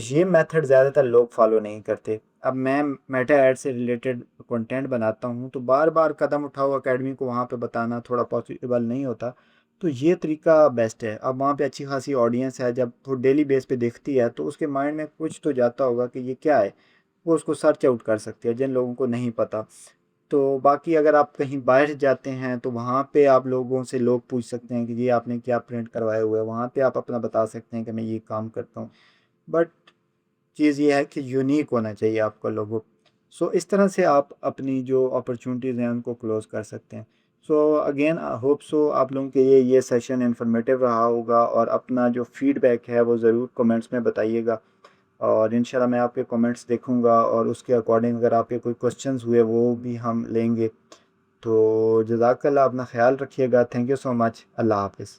Speaker 1: ये मेथड ज़्यादातर लोग फॉलो नहीं करते। अब मैं मेटा ऐड से रिलेटेड कंटेंट बनाता हूँ तो बार बार कदम उठाओ अकेडमी को वहाँ पे बताना थोड़ा पॉसिबल नहीं होता। तो ये तरीका बेस्ट है। अब वहाँ पे अच्छी खासी ऑडियंस है, जब वो डेली बेस पे देखती है तो उसके माइंड में कुछ तो जाता होगा कि ये क्या है, वो उसको सर्च आउट कर सकती है जिन लोगों को नहीं पता। तो बाकी अगर आप कहीं बाहर जाते हैं तो वहाँ पे आप लोगों से लोग पूछ सकते हैं कि ये आपने क्या प्रिंट करवाया हुआ है, वहाँ पे आप अपना बता सकते हैं कि मैं ये काम करता हूँ। बट चीज़ ये है कि यूनिक होना चाहिए आपका लोगो। इस तरह से आप अपनी जो अपॉर्चुनिटीज़ हैं उनको क्लोज़ कर सकते हैं। अगेन आई होप आप लोगों के लिए ये सेशन इन्फॉर्मेटिव रहा होगा और अपना जो फीडबैक है वो ज़रूर कमेंट्स में बताइएगा और इंशाल्लाह मैं आपके कमेंट्स देखूंगा और उसके अकॉर्डिंग अगर आपके कोई क्वेश्चंस हुए वो भी हम लेंगे। तो जज़ाकल्लाह, अपना ख्याल रखिएगा। Thank you so much. अल्लाह हाफ़िज़।